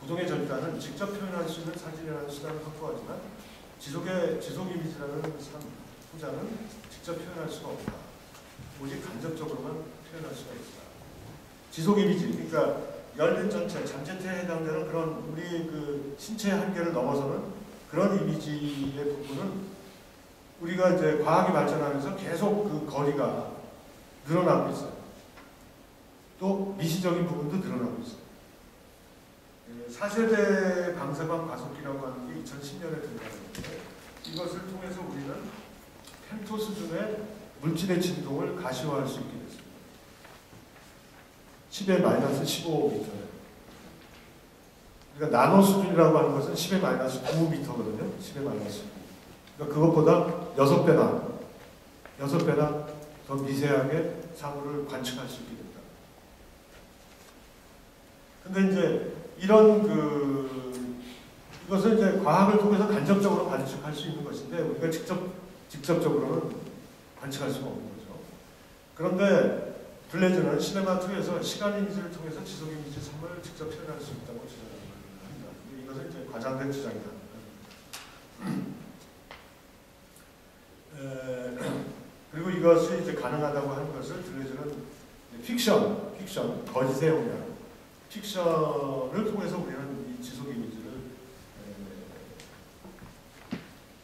부동의 절단은 직접 표현할 수 있는 사진이라는 수단을 확보하지만 지속 이미지라는 후자는 직접 표현할 수가 없다. 오직 간접적으로만 표현할 수가 있다. 지속 이미지, 그러니까 열린 전체, 잠재체에 해당되는 그런 우리 그 신체의 한계를 넘어서는 그런 이미지의 부분은 우리가 이제 과학이 발전하면서 계속 그 거리가 늘어나고 있어요. 또 미시적인 부분도 늘어나고 있어요. 4세대 방사광 가속기라고 하는 게 2010년에 등장했는데 이것을 통해서 우리는 펜토 수준의 물질의 진동을 가시화할 수 있게 됐습니다. 10의 마이너스 15m예요. 그러니까 나노 수준이라고 하는 것은 10의 마이너스 9m거든요. 10의 마이너스 9. 그러니까 그것보다 6배나 더 미세하게 사물을 관측할 수 있게 된다. 근데 이제 이런 이것은 이제 과학을 통해서 간접적으로 관측할 수 있는 것인데 우리가 직접적으로는 관측할 수가 없는 거죠. 그런데 블레즈는 시네마2에서 시간 이미지를 통해서 지속 이미지 3을 직접 표현할 수 있다고 주장합니다. 이것은 이제 과장된 주장이다. 그리고 이것이 이제 가능하다고 하는 것을 블레즈는 픽션, 거짓의 영향, 픽션을 통해서 우리는 이 지속 이미지를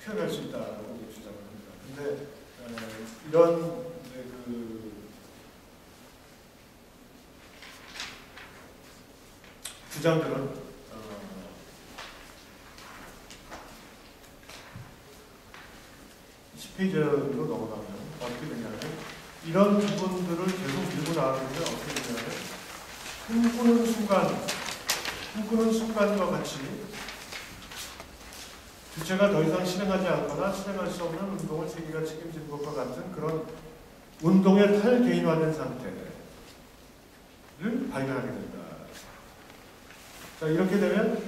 표현할 수 있다고 주장을 합니다. 근데 이런 주장들은 10페이지로 넘어가면 어떻게 되냐면 이런 부분들을 계속 밀고 나가면 어떻게 되냐면 꿈꾸는 순간과 같이 주체가 더 이상 실행하지 않거나 실행할 수 없는 운동을 세계가 책임지는 것과 같은 그런 운동의 탈개인화된 상태를 발견하게 된다. 자, 이렇게 되면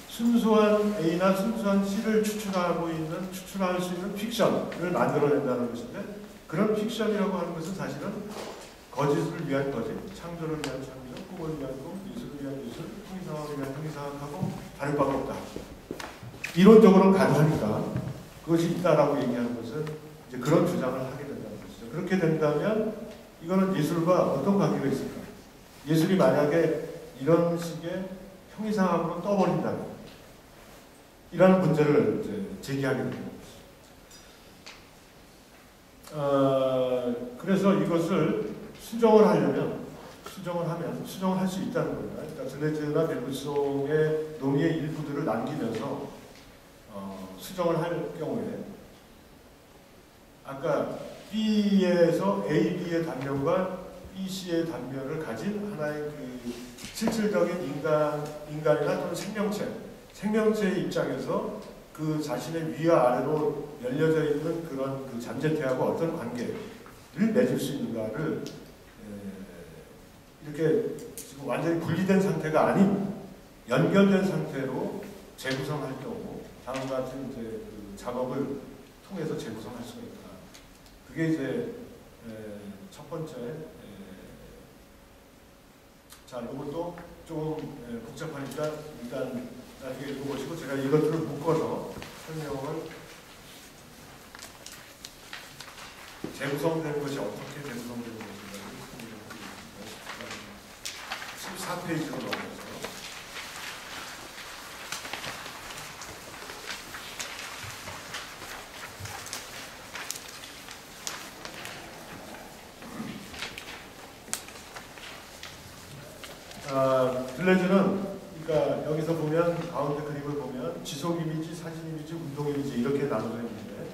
순수한 A나 순수한 C를 추출할 수 있는 픽션을 만들어낸다는 것인데, 그런 픽션이라고 하는 것은 사실은 거짓을 위한 거짓, 창조를 위한 창조, 꿈을 위한 꿈, 미술을 위한 미술, 형이상학을 위한 형이상학하고 다를 바가 없다. 이론적으로는 가능하니까 그것이 있다라고 얘기하는 것은 이제 그런 주장을 하게 된다는 것이죠. 그렇게 된다면 이거는 예술과 어떤 관계가 있을까? 예술이 만약에 이런 식의 형이상학으로 떠버린다면 이라는 문제를 이제 제기하게 됩니다. 그래서 이것을 수정을 하면 수정을 할 수 있다는 겁니다. 그러니까 들레즈나 벨브송의 논의의 일부들을 남기면서 수정을 할 경우에 아까 B에서 A, B의 단면과 B, C의 단면을 가진 하나의 그 실질적인 인간이나 또는 생명체의 입장에서 그 자신의 위와 아래로 열려져 있는 그런 그 잠재태하고 어떤 관계를 맺을 수 있는가를 이렇게 지금 완전히 분리된 상태가 아닌 연결된 상태로 재구성할 경우 다음과 같은 이제 그 작업을 통해서 재구성할 수가 있다. 그게 이제 첫 번째. 자, 이것도 좀 복잡하니까 일단 나중에 읽어보시고 제가 이것들을 묶어서 설명을 재구성되는 것이 어떻게 재구성되는 것인가 14페이지로 넘어가서 들레즈는 그러니까 여기서 보면 가운데 그림을 보면 지속 이미지, 사진 이미지, 운동 이미지 이렇게 나눠져 있는데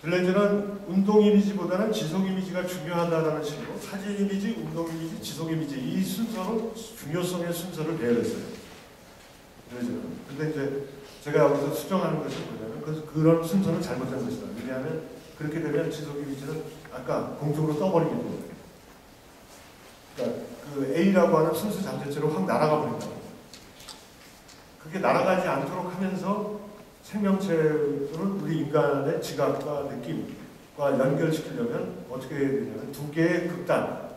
들레즈는 운동 이미지보다는 지속 이미지가 중요하다라는 식으로 사진 이미지, 운동 이미지, 지속 이미지 이 순서로 중요성의 순서를 배열했어요. 들레즈는. 근데 이제 제가 여기서 수정하는 것이 뭐냐면 그런 순서는 잘못된 것이다. 왜냐하면 그렇게 되면 지속 이미지는 아까 공중으로 떠버리게 됩니다. 그러니까 그 A라고 하는 순수 잠재체로 확 날아가 버린다. 그게 날아가지 않도록 하면서 생명체는 우리 인간의 지각과 느낌과 연결시키려면 어떻게 해야 되냐면 두 개의 극단,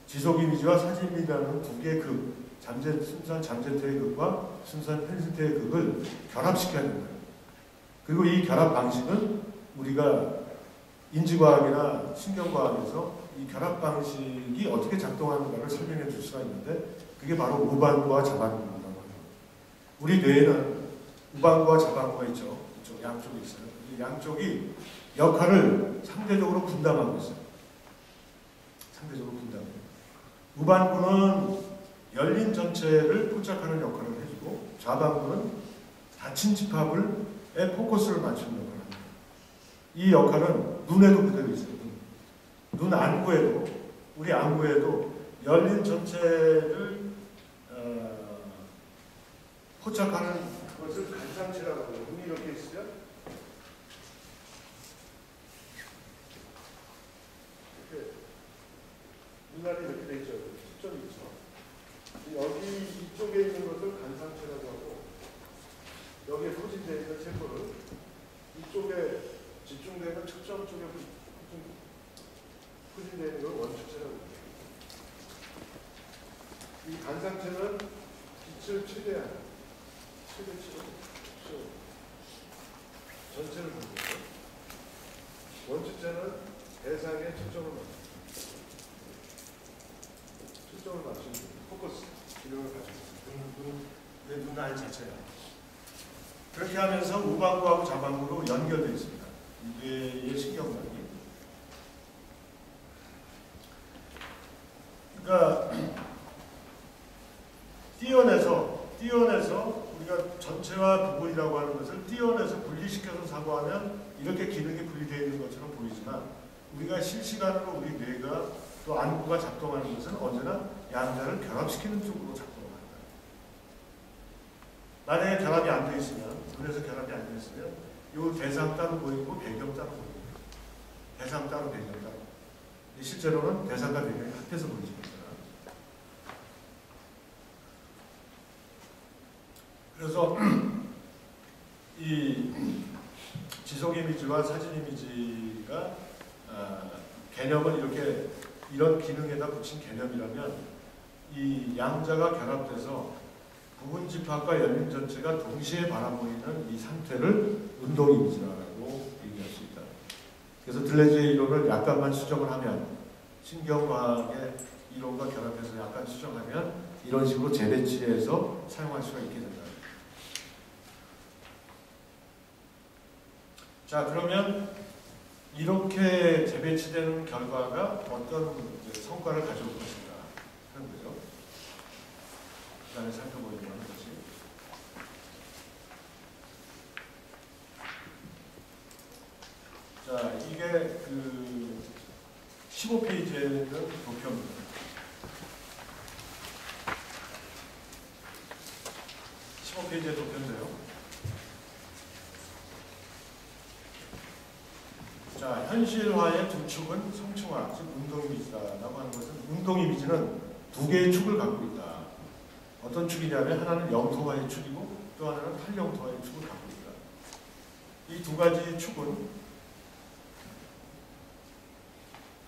지속 이미지와 사진 이미지라는 두 개의 극, 순수한 잠재태의 극과 순수한 펜스테의 극을 결합시켜야 된다. 그리고 이 결합 방식은 우리가 인지과학이나 신경과학에서 이 결합 방식이 어떻게 작동하는가를 설명해 줄 수가 있는데 그게 바로 우반부와 자반부라고 합니다. 우리 뇌에는 우반부와 자반부가 있죠. 이쪽 양쪽에 있어요. 이 양쪽이 역할을 상대적으로 분담하고 있어요. 상대적으로 분담해요. 우반부는 열린 전체를 포착하는 역할을 해주고 좌반부는 닫힌 집합에 포커스를 맞추는 역할을 합니다. 이 역할은 눈에도 그대로 있어요. 눈 안구에도, 우리 안구에도 열린 전체를 포착하는 것을 간상체라고 해요. 눈이 이렇게 있어요. 이렇게 눈알이 이렇게 돼 있죠. 축점이 있죠. 여기 이쪽에 있는 것을 간상체라고 하고 여기에 포진되어 있는 세포를 이쪽에 집중되는 측정 쪽에 포진되어 있는 걸 원축체라고 합니다. 이 간상체는 빛을 최대한 전체를 보고 있고 원축체는 대상의 초점을 맞추는 포커스 기능을 가지고 있습니다. 눈알 자체가 그렇게 하면서 우방구하고 자방구로 연결되어 있습니다. 뇌의 신경관이. 그러니까 띄어내서 우리가 전체와 부분이라고 하는 것을 띄어내서 분리시켜서 사고하면 이렇게 기능이 분리되어 있는 것처럼 보이지만 우리가 실시간으로 우리 뇌가 또 안구가 작동하는 것은 언제나 양자를 결합시키는 쪽으로 작동합니다. 만약에 결합이 안 되어 있으면, 그래서 결합이 안 되어 있으면 이 대상 따로 보이고 배경 따로 보입니다. 대상 따로 배경 따로. 실제로는 대상과 배경이 합해서 보이십니다. 그래서 이 지속 이미지와 사진 이미지가 개념을 이렇게 이런 기능에다 붙인 개념이라면 이 양자가 결합돼서 부분 집합과 연림 전체가 동시에 바라보이는 이 상태를 운동 이미지라고 얘기할 수 있다. 그래서 들레즈의 이론을 약간만 수정을 하면 신경과학의 이론과 결합해서 약간 수정하면 이런 식으로 재배치해서 사용할 수가 있게 된다. 자, 그러면 이렇게 재배치되는 결과가 어떤 성과를 가져올 것인가 하는 거죠. 그 다음에 살펴보려고 하는 것이. 자, 이게 그 15페이지에는 도표입니다. 15페이지의 도표인데요. 자, 현실화의 두 축은 성층화, 즉 운동 이미지다라고 하는 것은 운동 이미지는 두 개의 축을 갖고 있다. 어떤 축이냐면 하나는 영토화의 축이고 또 하나는 탈영토화의 축을 갖고 있다. 이 두 가지 축은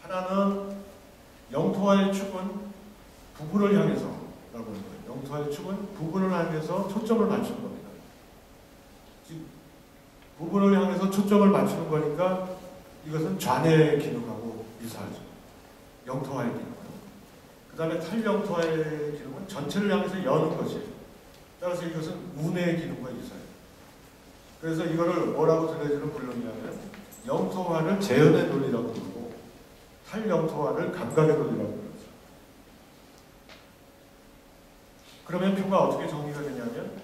하나는 영토화의 축은 부분을 향해서라고 하는 거예요. 영토화의 축은 부분을 향해서 초점을 맞추는 겁니다. 즉 부분을 향해서 초점을 맞추는 거니까 이것은 좌뇌 기능하고 유사하죠. 영토화의 기능은. 그 다음에 탈영토화의 기능은 전체를 향해서 여는 것이에요. 따라서 이것은 우뇌의 기능과 유사해요. 그래서 이거를 뭐라고 들려주는 본론이냐면 영토화를 재현의 논리라고 부르고 탈영토화를 감각의 논리라고 부르죠. 그러면 표가 어떻게 정리가 되냐면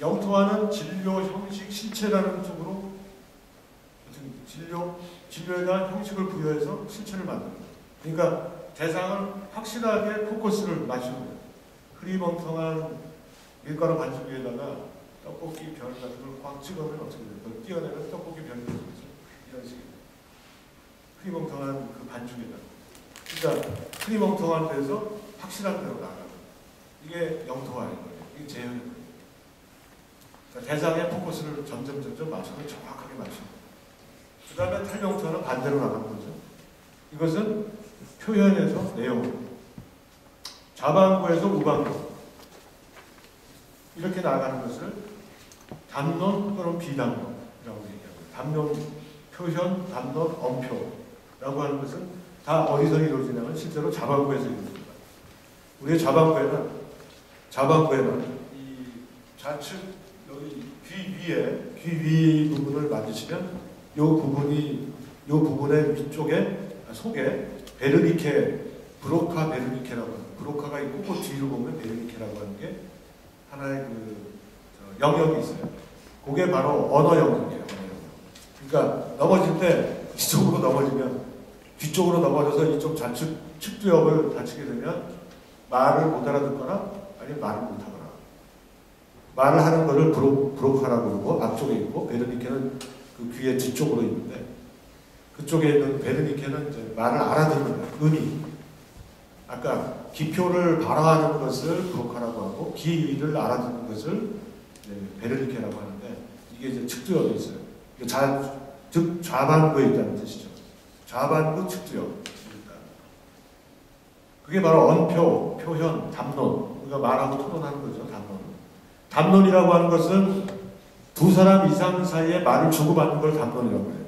영토화는 진료, 형식, 실체라는 쪽으로 진료에다 형식을 부여해서 실체를 만듭니다. 그러니까 대상은 확실하게 포커스를 맞추는 거예요. 흐리멍텅한 밀가루 반죽 위에다가 떡볶이 별 같은 걸 꽉 찍으면 어떻게 돼요? 그걸 띄어내면 떡볶이 별이 되죠. 이런 식이에요. 흐리멍텅한 그 반죽에다가. 그러니까 흐리멍텅한 데서 확실한 대로 나가는 이게 영토화인 거예요. 이게 재현인 거예요. 그러니까 대상의 포커스를 점점 맞춰서 정확하게 맞추는 거예요. 그 다음에 탈영토는 반대로 나가는 거죠. 이것은 표현에서 내용, 좌방구에서 우방구 이렇게 나가는 것을 담론 또는 비담론이라고 얘기합니다. 담론, 표현, 담론, 엄표라고 하는 것은 다 어디서 이루어지냐면 실제로 좌방구에서 이루어집니다. 우리의 좌방구에는 이 좌측 여기 귀 위 부분을 만지시면 이 부분의 위쪽에 속에 베르니케, 브로카 베르니케라고 하는, 브로카가 있고 그 뒤로 보면 베르니케라고 하는 게 하나의 그 영역이 있어요. 그게 바로 언어 영역이에요. 그러니까 넘어질 때 이쪽으로 넘어지면 뒤쪽으로 넘어져서 이쪽 좌측 측두엽을 다치게 되면 말을 못 알아듣거나 아니면 말을 못 하거나. 말을 하는 것을 브로카라고 그러고 앞쪽에 있고 베르니케는 그 귀의 뒤쪽으로 있는데 그 그쪽에 있는 베르니케는 이제 말을 알아듣는 의미. 아까 기표를 발화하는 것을 브로카라고 하고 기를 알아듣는 것을 베르니케라고 하는데 이게 이제 측두역에 있어요. 이게 즉 좌반구에 있다는 뜻이죠. 좌반구 측두역. 그게 바로 언표, 표현, 담론. 우리가 말하고 토론하는 거죠. 담론. 담론이라고 하는 것은 두 사람 이상 사이에 말을 주고받는 걸 담론이라고 해요.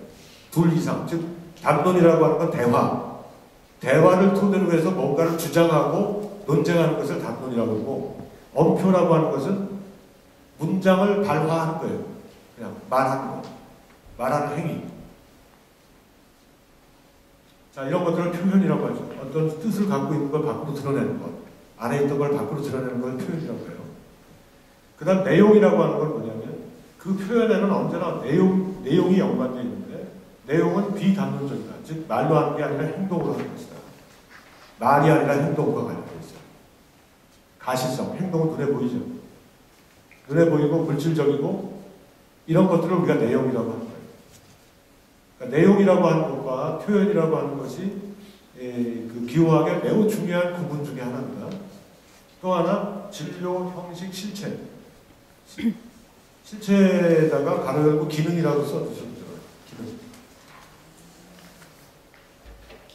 둘 이상. 즉 담론이라고 하는 건 대화. 대화를 토대로 해서 뭔가를 주장하고 논쟁하는 것을 담론이라고 하고, 언표라고 하는 것은 문장을 발화하는 거예요. 그냥 말하는 거. 말하는 행위. 자, 이런 것들을 표현이라고 하죠. 어떤 뜻을 갖고 있는 걸 밖으로 드러내는 것. 안에 있던 걸 밖으로 드러내는 걸 표현이라고 해요. 그 다음 내용이라고 하는 건 뭐냐면 그 표현에는 언제나 내용이 연관되어 있는데 내용은 비담론적이다. 즉 말로 하는 게 아니라 행동으로 하는 것이다. 말이 아니라 행동과 관련되어 있어요. 가시성, 행동은 눈에 보이죠. 눈에 보이고 물질적이고 이런 것들을 우리가 내용이라고 하는 거예요. 그러니까 내용이라고 하는 것과 표현이라고 하는 것이 그 기호학의 매우 중요한 구분 중에 하나입니다. 또 하나 진료, 형식, 실체. 실체에다가 가로 열고 기능이라고 써주셨죠. 기능.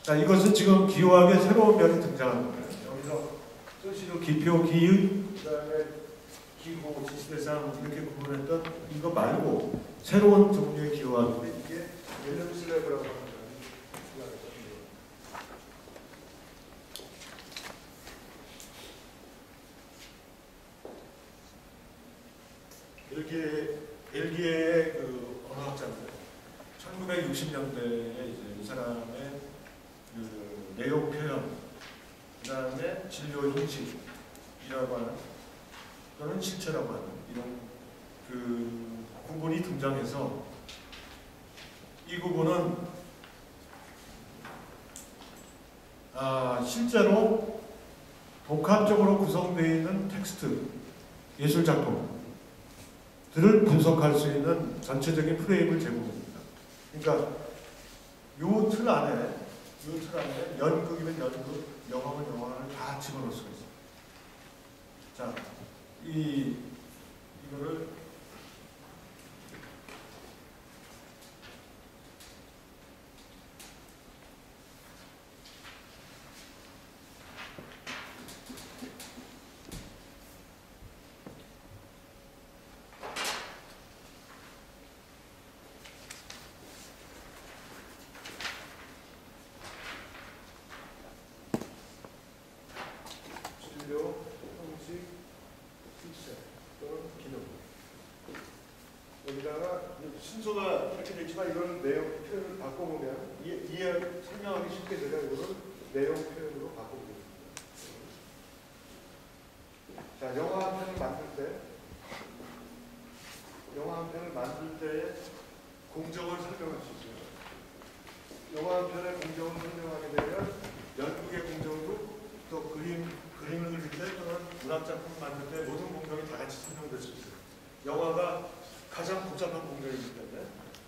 자, 이것은 지금 기호학의 새로운 면이 등장하는 거예요. 여기서 소시로 기표, 기의, 그 다음에 기호, 지시대상 이렇게 구분했던 이거 말고 새로운 종류의 기호학인데 이게 윌리엄 슬래브라고 하는 사람이 벨기에의 그 언어학자인데 1960년대에 이제 이 사람의 그 내용 표현, 그 다음에 진료 형식이라고 하는 또는 실체라고 하는 이런 그 구분이 등장해서 이 구분은 실제로 복합적으로 구성되어 있는 텍스트, 예술작품 들을 분석할 수 있는 전체적인 프레임을 제공합니다. 그러니까 요 틀 안에 연극이면 연극, 영화면 영화를 다 집어넣을 수가 있어요. 자, 이거를 순서가 이렇게 되지만 이거는 내용 표현을 바꿔보면 설명하기 쉽게 제가 이거를 내용 표현으로 바꿔보겠습니다. 자, 영화 한 편을 만들 때 공정을 설명할 수 있어요. 영화 한 편의 공정을 설명하게 되면 연극의 공정도 또 그림을 그릴 때 또는 문학작품 만들 때 모든 공정이 다 같이 설명될 수 있어요. 영화가 가장 복잡한 공정이기 때문에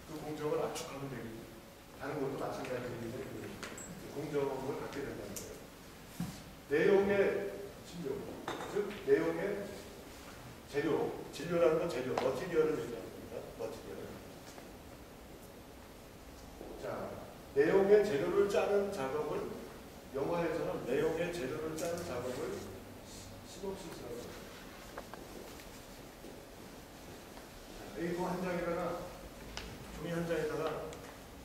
그 공정을 압축하면 되겠죠. 다른 것도 마찬가지이기 때문에 공정을 갖게 된다는 거예요. 내용의 진료, 즉 내용의 재료, 진료라는 건 재료, 머티리얼을 얘기하는 겁니다. 머티리얼. 자, 내용의 재료를 짜는 작업을 영화에서는 내용의 재료를 짜는 작업을 시놉시스라고 합니다. A4 한 장에다가 종이 한 장에다가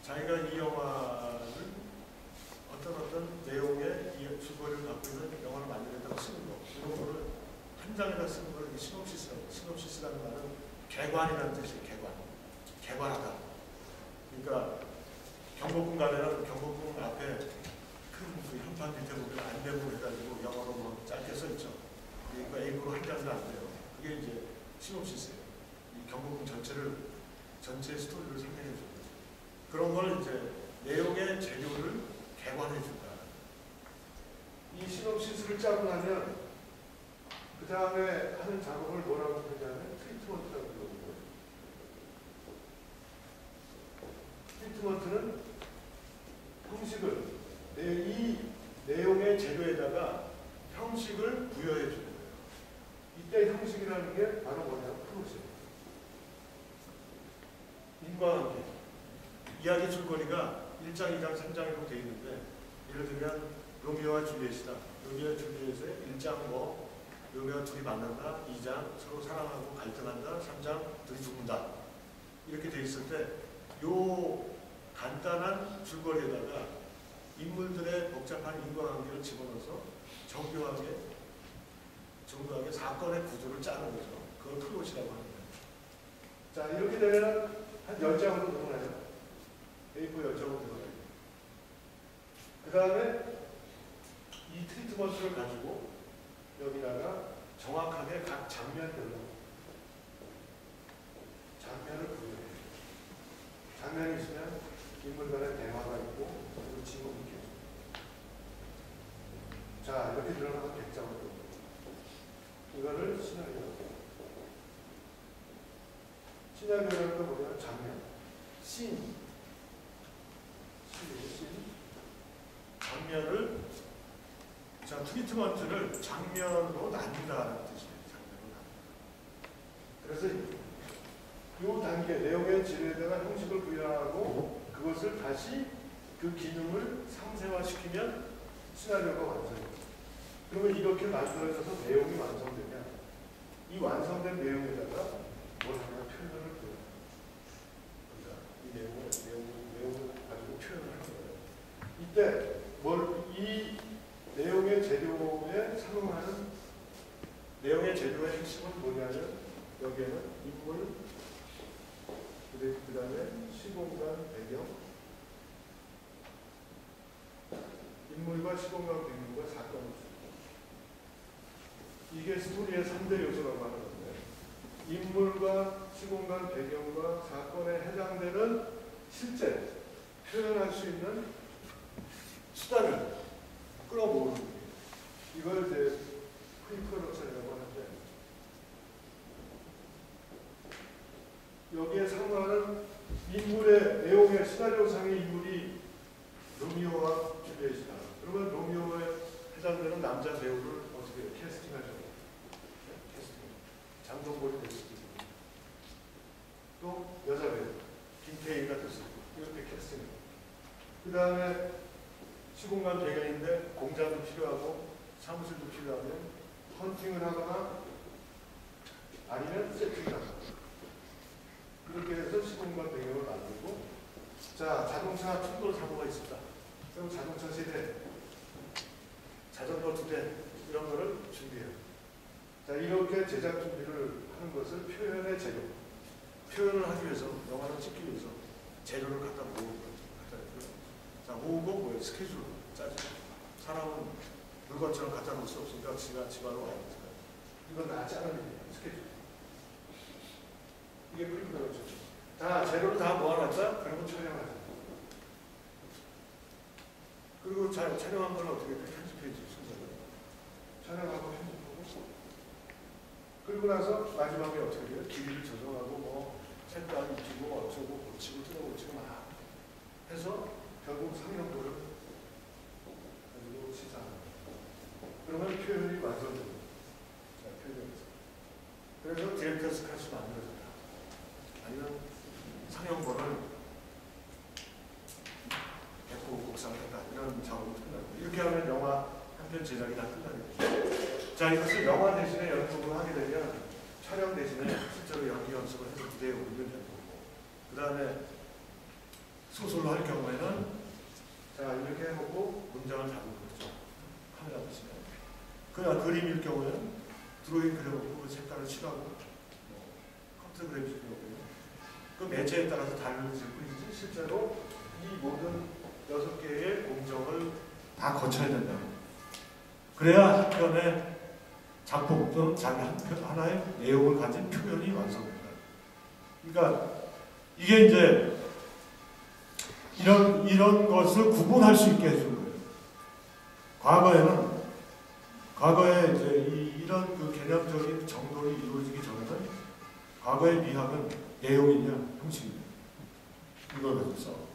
자기가 이 영화를 어떤 내용의 주거를 갖고 있는 영화를 만들겠다고 쓰는 거 이런 거를 한 장에다 쓰는 걸 시놉시스라고. 시놉시스라는 말은 개관이라는 뜻이에요. 개관하다. 그러니까 경복궁 가면은 경복궁 앞에 큰 그 현판 밑에 보면 안대문 해가지고 영어로 뭐 짧게 써있죠. 그러니까 A4로 한 장도 안 돼요. 그게 이제 시놉시스예요. 경복궁 전체의 스토리를 설명해 줍니다. 그런 걸 이제 내용의 재료를 개관해 준다. 이 시놉시스를 짜고 나면 그 다음에 하는 작업을 뭐라고 부르냐면 트리트먼트라고 부르는 거예요. 트리트먼트는 형식을 이 내용의 재료에다가 형식을 부여해 주는 거예요. 이때 형식이라는 게 바로 뭐냐면 프로세스. 인과관계. 이야기 줄거리가 1장, 2장, 3장이라고 되어 있는데 예를 들면 로미오와 줄리엣이다. 로미오와 줄리엣의 1장 로미오와 둘이 만난다. 2장 서로 사랑하고 갈등한다. 3장 둘이 죽는다. 이렇게 되어 있을 때 요 간단한 줄거리에다가 인물들의 복잡한 인과관계를 집어넣어서 정교하게 사건의 구조를 짜는 거죠. 그걸 플롯이라고 합니다. 자, 이렇게 되면 한 10장으로 늘어나요. A4 10장으로 늘어나요. 그 다음에 이 트리트먼트를 가지고 여기다가 정확하게 각 장면별로 장면을 구현해요. 장면이 있으면 인물 간의 대화가 있고 그리고 지목이 있겠죠. 자, 이렇게 늘어나면 100장으로 이거를 시나리오. 시나리오라는 건 뭐냐면 장면. 씬. 장면을, 자, 트리트먼트를 장면으로 나눈다는 뜻이에요. 장면으로 나눈다. 그래서 이 단계, 내용의 질에다가 형식을 부여하고 그것을 다시 그 기능을 상세화시키면 시나리오가 완성돼요. 그러면 이렇게 만들어져서 내용이 완성되면 이 완성된 내용에다가 뭘 하나 표현을 해요. 그러니까 이 내용을 가지고 표현을 하는 거예요. 이때 이 내용의 재료에 사용하는 내용의 재료의 핵심은 뭐냐면 여기에는 인물, 그 다음에 시공간, 배경, 인물과 시공간, 배경과 사건. 이게 스토리의 3대 요소라고 하는 건데 인물과 시공간, 배경과 사건에 해당되는 실제 표현할 수 있는 수단을 끌어모으는 거예요. 이걸 이제 프리프로덕션이라고 하는데 여기에 상호하는 인물의 내용의 시나리오상의 인물이 로미오와 줄리엣이다. 그러면 로미오에 해당되는 남자 배우를 어떻게 캐스팅하죠? 캐스팅. 장동건이 될 수도 있고 또 여자 배우 김태희가 될 수도 있고 이렇게 캐스팅. 그 다음에 시공간 배경인데 공장도 필요하고 사무실도 필요하면 헌팅을 하거나 아니면 세팅을 하거나 그렇게 해서 시공간 배경을 만들고 자, 자동차 충돌 사고가 있었다. 그럼 자동차 세대, 자전거 2대 이런 거를 준비해요. 자, 이렇게 제작 준비를 하는 것을 표현의 재료. 표현을 하기 위해서, 영화를 찍기 위해서 재료를 갖다 모으는 거죠. 자, 모으고 뭐예요? 스케줄 짜죠. 사람은 물건처럼 갖다 놓을 수 없으니까 집안으로 와야 되니까. 이건 다 짜는 일이에요. 스케줄. 이게 프리프로덕션. 자, 재료를 다 모아놨다? 그리고 촬영하자. 그리고 촬영한 건 어떻게 돼? 편집해야지, 순서를. 촬영하고 편집하고. 그리고 나서 마지막에 어떻게 돼요? 길이를 조정하고 색깔 입히고 어쩌고 고치고 뜯어고치고 막 해서 결국 상영도를 가지고 시사하는 거예요. 그러면 표현이 완성됩니다. 자, 표현에서. 그래서 디렉터스 컷이 만들어졌다. 아니면 상영본을 100호 곡상했다. 이런 작업이 끝나고. 이렇게 하면 영화 한 편 제작이 다 끝나게 됩니다. 자, 이것을 영화 대신에 연극을 하게 되면 촬영 대신에 실제로 연기 연습을 해서 무대에 올리면 되는 거고. 그 다음에 소설로 할 경우에는 자, 이렇게 해놓고 문장을 잡는 거죠. 카메라 보시면. 그냥 그림일 경우에는 드로잉 그려놓고 그 색깔을 칠하고 컴퓨터 그래픽 그려놓고요. 그 매체에 따라서 다른 뿐이지 실제로 이 모든 6개의 공정을 다 거쳐야 된다고. 그래야 한 편의 작품 또는 자기 하나의 내용을 가진 표현이 완성된다. 그러니까 이게 이제 이런 것을 구분할 수 있게 해주는 거예요. 과거에 이제 이런 그 개념적인 정돈이 이루어지기 전에는 과거의 미학은 내용이냐 형식이냐 이걸 가지고 싸워.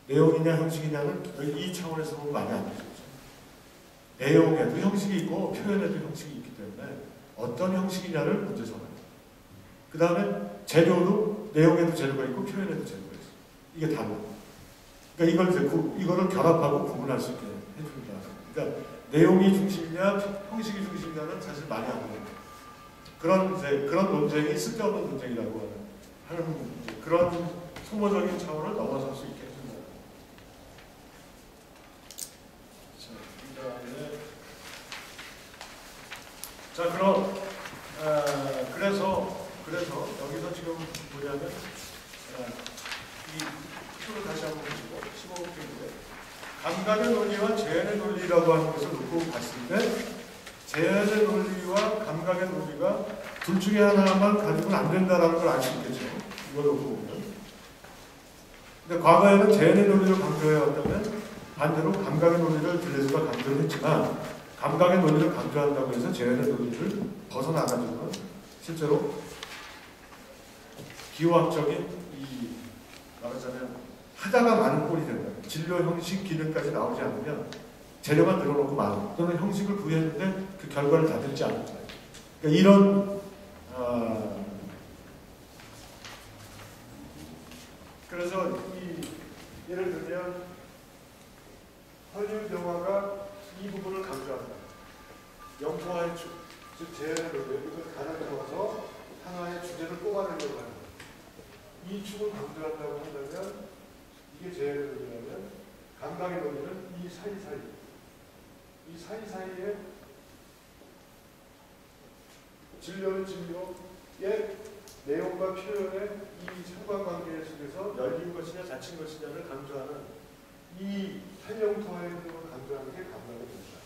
내용이냐 형식이냐는 이 차원에서 보면 많이 안 되죠. 내용에도 형식이 있고 표현에도 형식이 있기 때문에 어떤 형식이냐를 문제 삼아요. 그 다음에 재료도 내용에도 재료가 있고 표현에도 재료가 있어요. 이게 달라요. 그러니까 이거를 결합하고 구분할 수 있게 해줍니다. 그러니까 내용이 중심이냐 형식이 중심이냐는 사실 많이 안 돼요. 그런 논쟁이 쓸데없는 논쟁이라고 하는 그런 소모적인 차원을 넘어설 수 있게 해줍니다. 자, 그래서 여기서 지금 뭐냐면 이 표를 다시 한번 보시고 15페이지에 감각의 논리와 제한의 논리라고 하는 것을 놓고 봤을 때 제한의 논리와 감각의 논리가 둘 중에 하나만 가지고는 안 된다라는 걸 알 수 있겠죠. 이걸 놓고 보면. 근데 과거에는 제한의 논리를 강조해왔다면 반대로 감각의 논리를 들레즈가 강조를 했지만 감각의 논리를 강조한다고 해서 제한의 논리를 벗어나가지고는 실제로 기호학적인 말하자면 하다가 많은 꼴이 된다. 진료 형식 기능까지 나오지 않으면 재료만 늘어놓고 많은 또는 형식을 부여했는데 그 결과를 다 듣지 않는다. 그러니까 이런 그래서 예를 들면 헐리우드 영화가 이 부분을 강조한다. 영토화의 축, 즉 제한의 논리, 이걸 가장 좋아서 하나의 주제를 뽑아내려고 하는 이 축을 강조한다고 한다면 이게 제한의 논리라면 감각의 논리는 이 사이사이에 진료는 진료의 내용과 표현의 이 상관관계 속에서 열린 것이냐 닫힌 것이냐를 강조하는 이 한영토화의 흐름을 강조하는 게 감각의 논리다.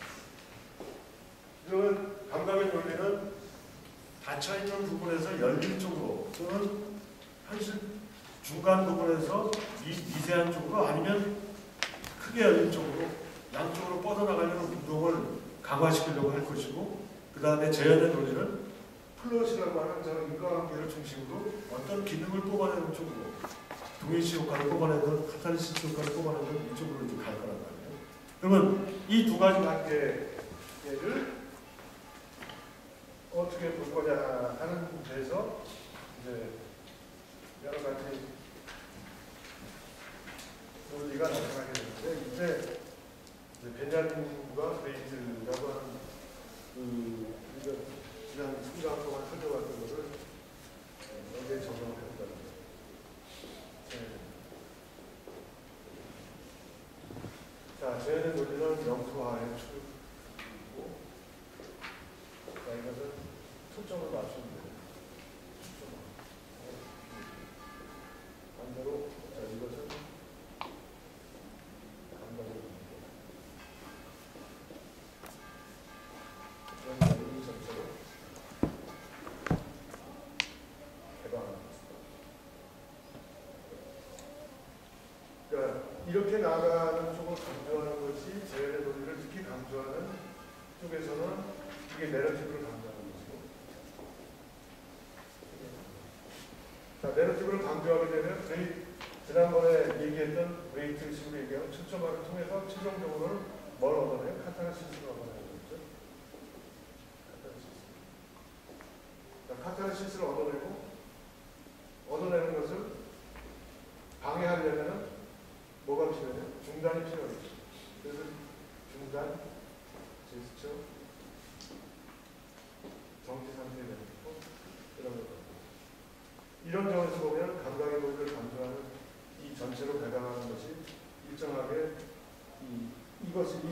그러면 감각의 논리는 닫혀있는 부분에서 열린 쪽으로 또는 현실 중간 부분에서 미세한 쪽으로 아니면 크게 열린 쪽으로 양쪽으로 뻗어나가려는 운동을 강화시키려고 할 것이고 그 다음에 제한의 논리는 플롯이라고 하는 저 인과관계를 중심으로 어떤 기능을 뽑아내는 쪽으로 동일시 효과를 뽑아내든 카타르시스 효과를 뽑아내든 이쪽으로 이제 갈 거란 말이에요. 그러면 이 두 가지 관계를 어떻게 볼 거냐 하는 데서 이제 여러 가지 논리가 나타나게 되는데 이제 베냐민과 베이트라고 하는 우리가 지난 3장 동안 살펴봤던 것을 여기에 적용을 해본다는 거예요. 자, 제한의 논리는 영토화의 축이고 자, 이것은 초점을 맞추면 돼요. 반대로 자, 이것은 감각의 논리. 이 전체로 개방합니다. 그러니까 이렇게 나아가는 쪽을 강조하는 것이 제한의 논리를 특히 강조하는 쪽에서는 이게 내러티브를 강조하는 것이고, 자, 내러티브를 강조하게 되면 지난번에 얘기했던 웨이트식으로 얘기하면 초점화를 통해서 최종적으로는 뭘 얻어내요? 카타르시스를 얻어내는 거죠. 카타르시스를 얻어내는 것을 방해하려면 뭐가 필요해요? 중단이 필요해요. 그래서 중단, 제스처, 정지 상태에 내놓고 이런 것. 이런 점에서 보면 감각의 논리를 강조하는 이 전체로 배당하는 것이 일정하게 이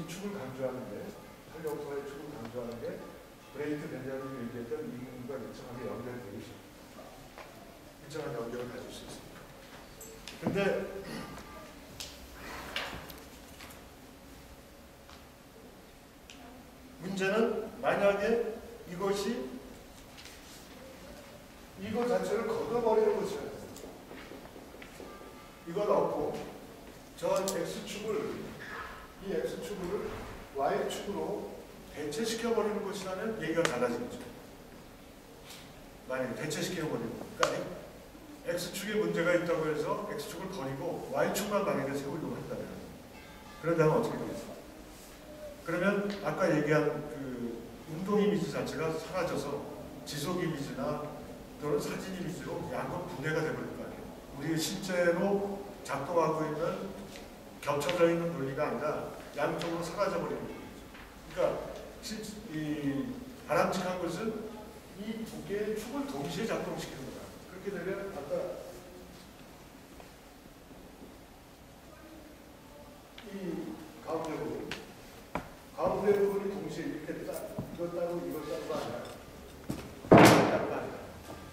축을 강조하는데 활용토의 축을 강조하는 게 브레이트 벤자민이 얘기했던 이 부분과 일정하게 연결되기 쉽습니다. 일정한 연결을 가질 수 있습니다. 근데 문제는 만약에 이거 자체를 걷어버리는 것이에요. 이걸 얻고 저 X축을 이 X축을 Y축으로 대체시켜버리는 것이라면 얘기가 달라지겠죠. 만약에 대체시켜버리는 그러니까 X축에 문제가 있다고 해서 X축을 버리고 Y축만 만약에 세우려고 한다면 그런다면 어떻게 되겠어요? 그러면 아까 얘기한 그 운동 이미지 자체가 사라져서 지속 이미지나 또는 사진 이미지로 양은 분해가 되버릴 거 아니에요. 우리 실제로 작동하고 있는 겹쳐져 있는 논리가 아니라 양쪽으로 사라져버리는 거죠. 그러니까 이 바람직한 것은 이 두 개의 축을 동시에 작동시키는 거다. 그렇게 되면 아까 이 가운데 부분이 동시에 이렇게 이것 따로 아니라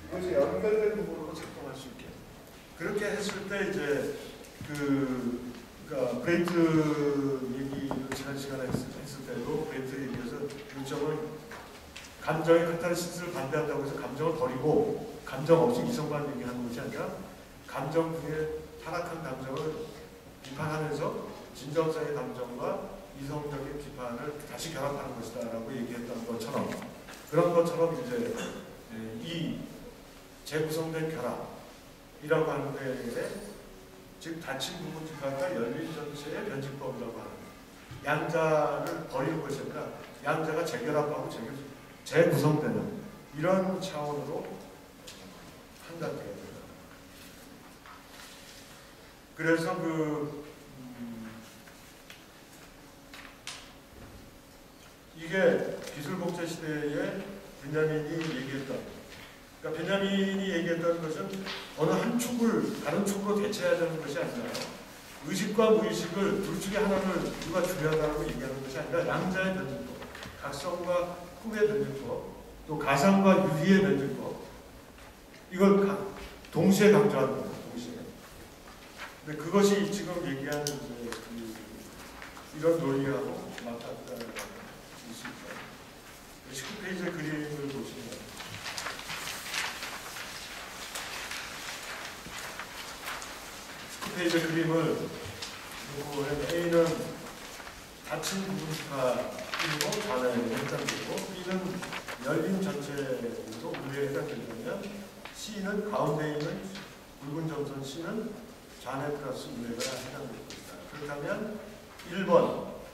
이것이 연결된 부분으로 작동할 수 있게. 그렇게 했을 때 이제 그러니까 브레이트 얘기를 지난 시간에 했을 때도 브레이트 얘기에서 요점은 감정의 카타르시스를 반대한다고 해서 감정을 버리고 감정 없이 이성만 얘기하는 것이 아니라 감정 중에 타락한 감정을 비판하면서 진정성의 감정과 이성적인 비판을 다시 결합하는 것이다라고 얘기했던 것처럼 그런 것처럼 이제 이 재구성된 결합이라고 하는 데에 즉 닫힌 부분 집합과 열린 전체의 변증법이라고 하는 양자를 버리는 것이 아니라 양자가 재결합하고 재구성되는 이런 차원으로 판단돼야 됩니다. 그래서 이게 기술복제 시대에 벤자민이 얘기했던, 그러니까 벤자민이 얘기했던 것은 어느 한 축을 다른 축으로 대체해야 되는 것이 아니라 의식과 무의식을 둘 중에 하나를 누가 중요하다고 얘기하는 것이 아니라 양자의 변증법, 각성과 꿈의 변증법, 또 가상과 유희의 변증법, 이걸 동시에 강조하는 겁니다. 동시에. 근데 그것이 지금 얘기한 이런 논리하고 맞닿다는 수 있다. 19페이지의 그림을 보시면 페이지 그림을 A는 닫힌 부분파이고 좌에 해당되고 B는 열린 전체로 우회에 해당되면 C는 가운데 있는 붉은 점선 C는 좌내 플러스 우회가 해당되고 있다. 그렇다면 1번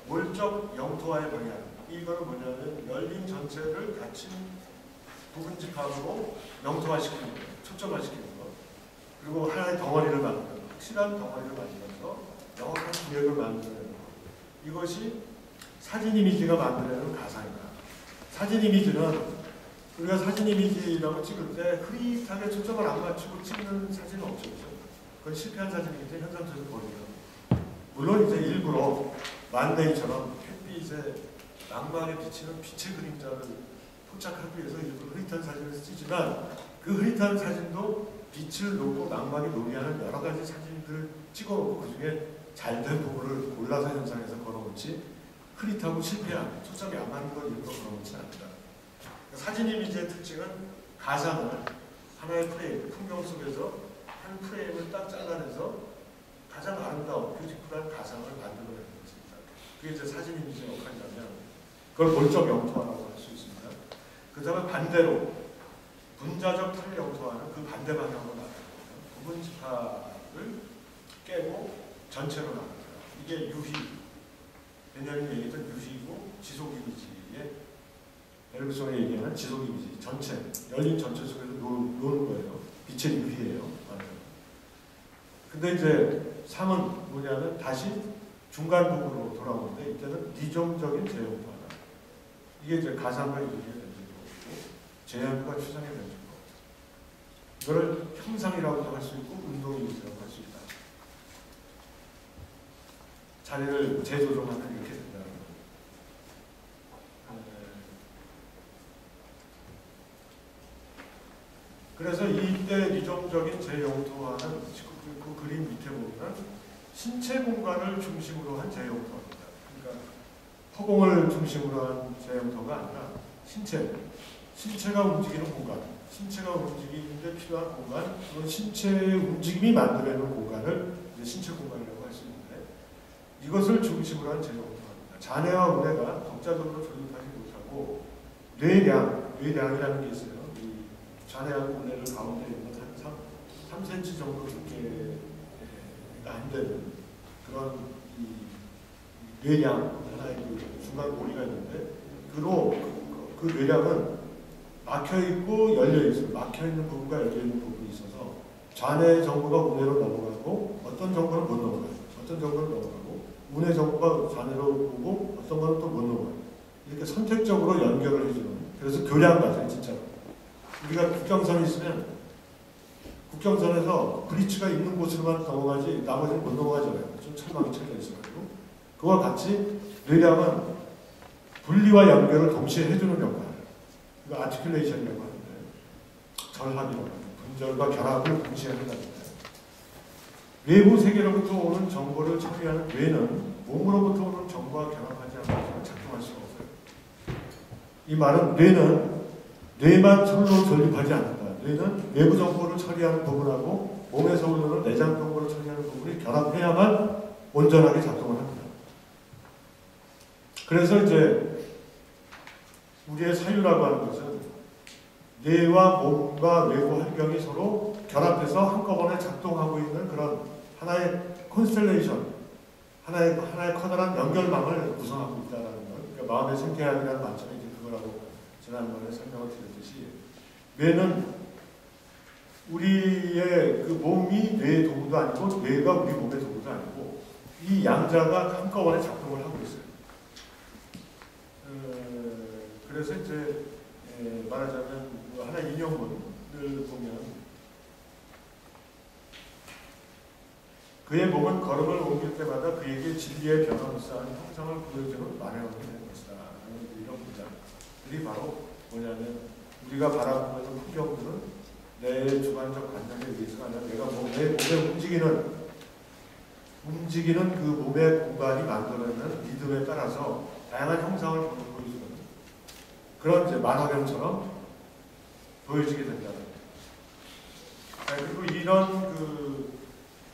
몰적 영토화의 방향, 이거는 뭐냐면 열린 전체를 닫힌 부분 집합으로 영토화시키는 거예요. 초점화시키는 거. 그리고 하나의 덩어리를 만드는 거. 확실한 덩어리를 만들어서 명확한 구획을 만드는 것. 이것이 사진 이미지가 만들어내는 가상이다. 사진 이미지는 우리가 사진 이미지라고 찍을 때 흐릿하게 초점을 안 맞추고 찍는 사진은 없죠. 그건 실패한 사진이기 때문에 현상적으로 버리죠. 물론 이제 일부러 만데이처럼 햇빛에 망망에 비치는 빛의 그림자를 포착하기 위해서 일부러 흐릿한 사진을 쓰지만 그 흐릿한 사진도 빛을 놓고 망망에 놀이하는 여러 가지 사진들을 찍어놓고 그 중에 잘된 부분을 골라서 현상에서 걸어놓지 흐릿하고 실패한 초점이 안 맞는 걸 일부러 걸어놓지 않는다. 사진 이미지의 특징은 가상을 하나의 프레임, 풍경 속에서 한 프레임을 딱 잘라내서 가장 아름다운 뷰티풀한 가상을 만들어내는 것입니다. 그게 이제 사진 이미지의 역할이라면 그걸 볼적 영토화라고 할 수 있습니다. 그 다음에 반대로 분자적 탈 영토화는 그 반대 방향으로 나갑니다. 부분 집합을 깨고 전체로 나갑니다. 이게 유희, 벤자민이 얘기했던 유희고 지속 이미지의 베르그송이 얘기하는 지속 이미지, 전체, 열린 전체 속에서 노는 거예요. 빛의 유희예요. 근데 이제 3은 뭐냐면 다시 중간 부분으로 돌아오는데 이때는 니종적인 재영토화다. 이게 이제 가상과 유희의 변증법이고 재현과 추상의 변증법. 이거를 형상이라고도 할 수 있고 운동 이미지라고 할 수 있다. 자리를 재조정하면 이렇게 된다는 거예요. 그래서 이때 니종적인 재영토화는 그 그림 밑에 보면 신체 공간을 중심으로 한 재영토화입니다. 그러니까 허공을 중심으로 한 재영토가 아니라 신체가 움직이는 공간, 신체가 움직이는데 필요한 공간, 그런 신체의 움직임이 만들어내는 공간을 이제 신체 공간이라고 할 수 있는데 이것을 중심으로 한 재영토화입니다. 잔해와 운해가 독자적으로 조립하지 못하고 뇌량이라는 게 있어요. 이 잔해하고 운해를 가운데 있는 3cm 정도 두께가 안 되는 그런 이 뇌량 하나의 그 중간 고리가 있는데 그 뇌량은 막혀 있고 열려 있어요. 막혀 있는 부분과 열려 있는 부분이 있어서 좌뇌 정보가 우뇌로 넘어가고 어떤 정보는 못 넘어가요. 어떤 정보는 넘어가고 우뇌 정보가 좌뇌로 오고 어떤 거는 또 못 넘어가요. 이렇게 선택적으로 연결을 해주는 그래서 교량 같아요. 진짜 우리가 국경선이 있으면 국경선에서 브리츠가 있는 곳으로만 넘어가지 나머지는 못 넘어가잖아요. 좀 철망이 쳐져 있어가지고 그와 같이 뇌량은 분리와 연결을 동시에 해주는 역할 이거 아티큘레이션이라고 하는데 절합이라고 합니다. 분절과 결합을 동시에 한다는 거예요. 외부 세계로부터 오는 정보를 처리하는 뇌는 몸으로부터 오는 정보와 결합하지 않고 작동할 수가 없어요. 이 말은 뇌만 솔로 존립하지 않는다. 뇌는 외부 정보를 처리하는 부분하고 몸에서 오는 내장 정보를 처리하는 부분이 결합해야만 온전하게 작동을 합니다. 그래서 이제 우리의 사유라고 하는 것은 뇌와 몸과 외부 환경이 서로 결합해서 한꺼번에 작동하고 있는 그런 하나의 콘스텔레이션, 하나의 커다란 연결망을 구성하고 있다는 것. 그러니까 마음의 생태학이라는 관점이 이제 그거라고 지난번에 설명을 드렸듯이 뇌는 우리의 그 몸이 뇌의 도구도 아니고 뇌가 우리 몸의 도구도 아니고 이 양자가 한꺼번에 작동을 하고 있어요. 그래서 이제 말하자면 하나 인용문을 보면 그의 몸은 걸음을 옮길 때마다 그에게 진리의 변화무쌍한 형상을 보여주는 마련이 되는 것이다. 이런 문장들이 바로 뭐냐면 우리가 바라보는 풍경들은 내 주관적 관념에 의해서가 아니라 내가 내 몸에 움직이는 그 몸의 공간이 만들어내는 리듬에 따라서 다양한 형상을 보여주는 그런 이제 만화경처럼 보여지게 된다는 거예요. 그리고 이런 그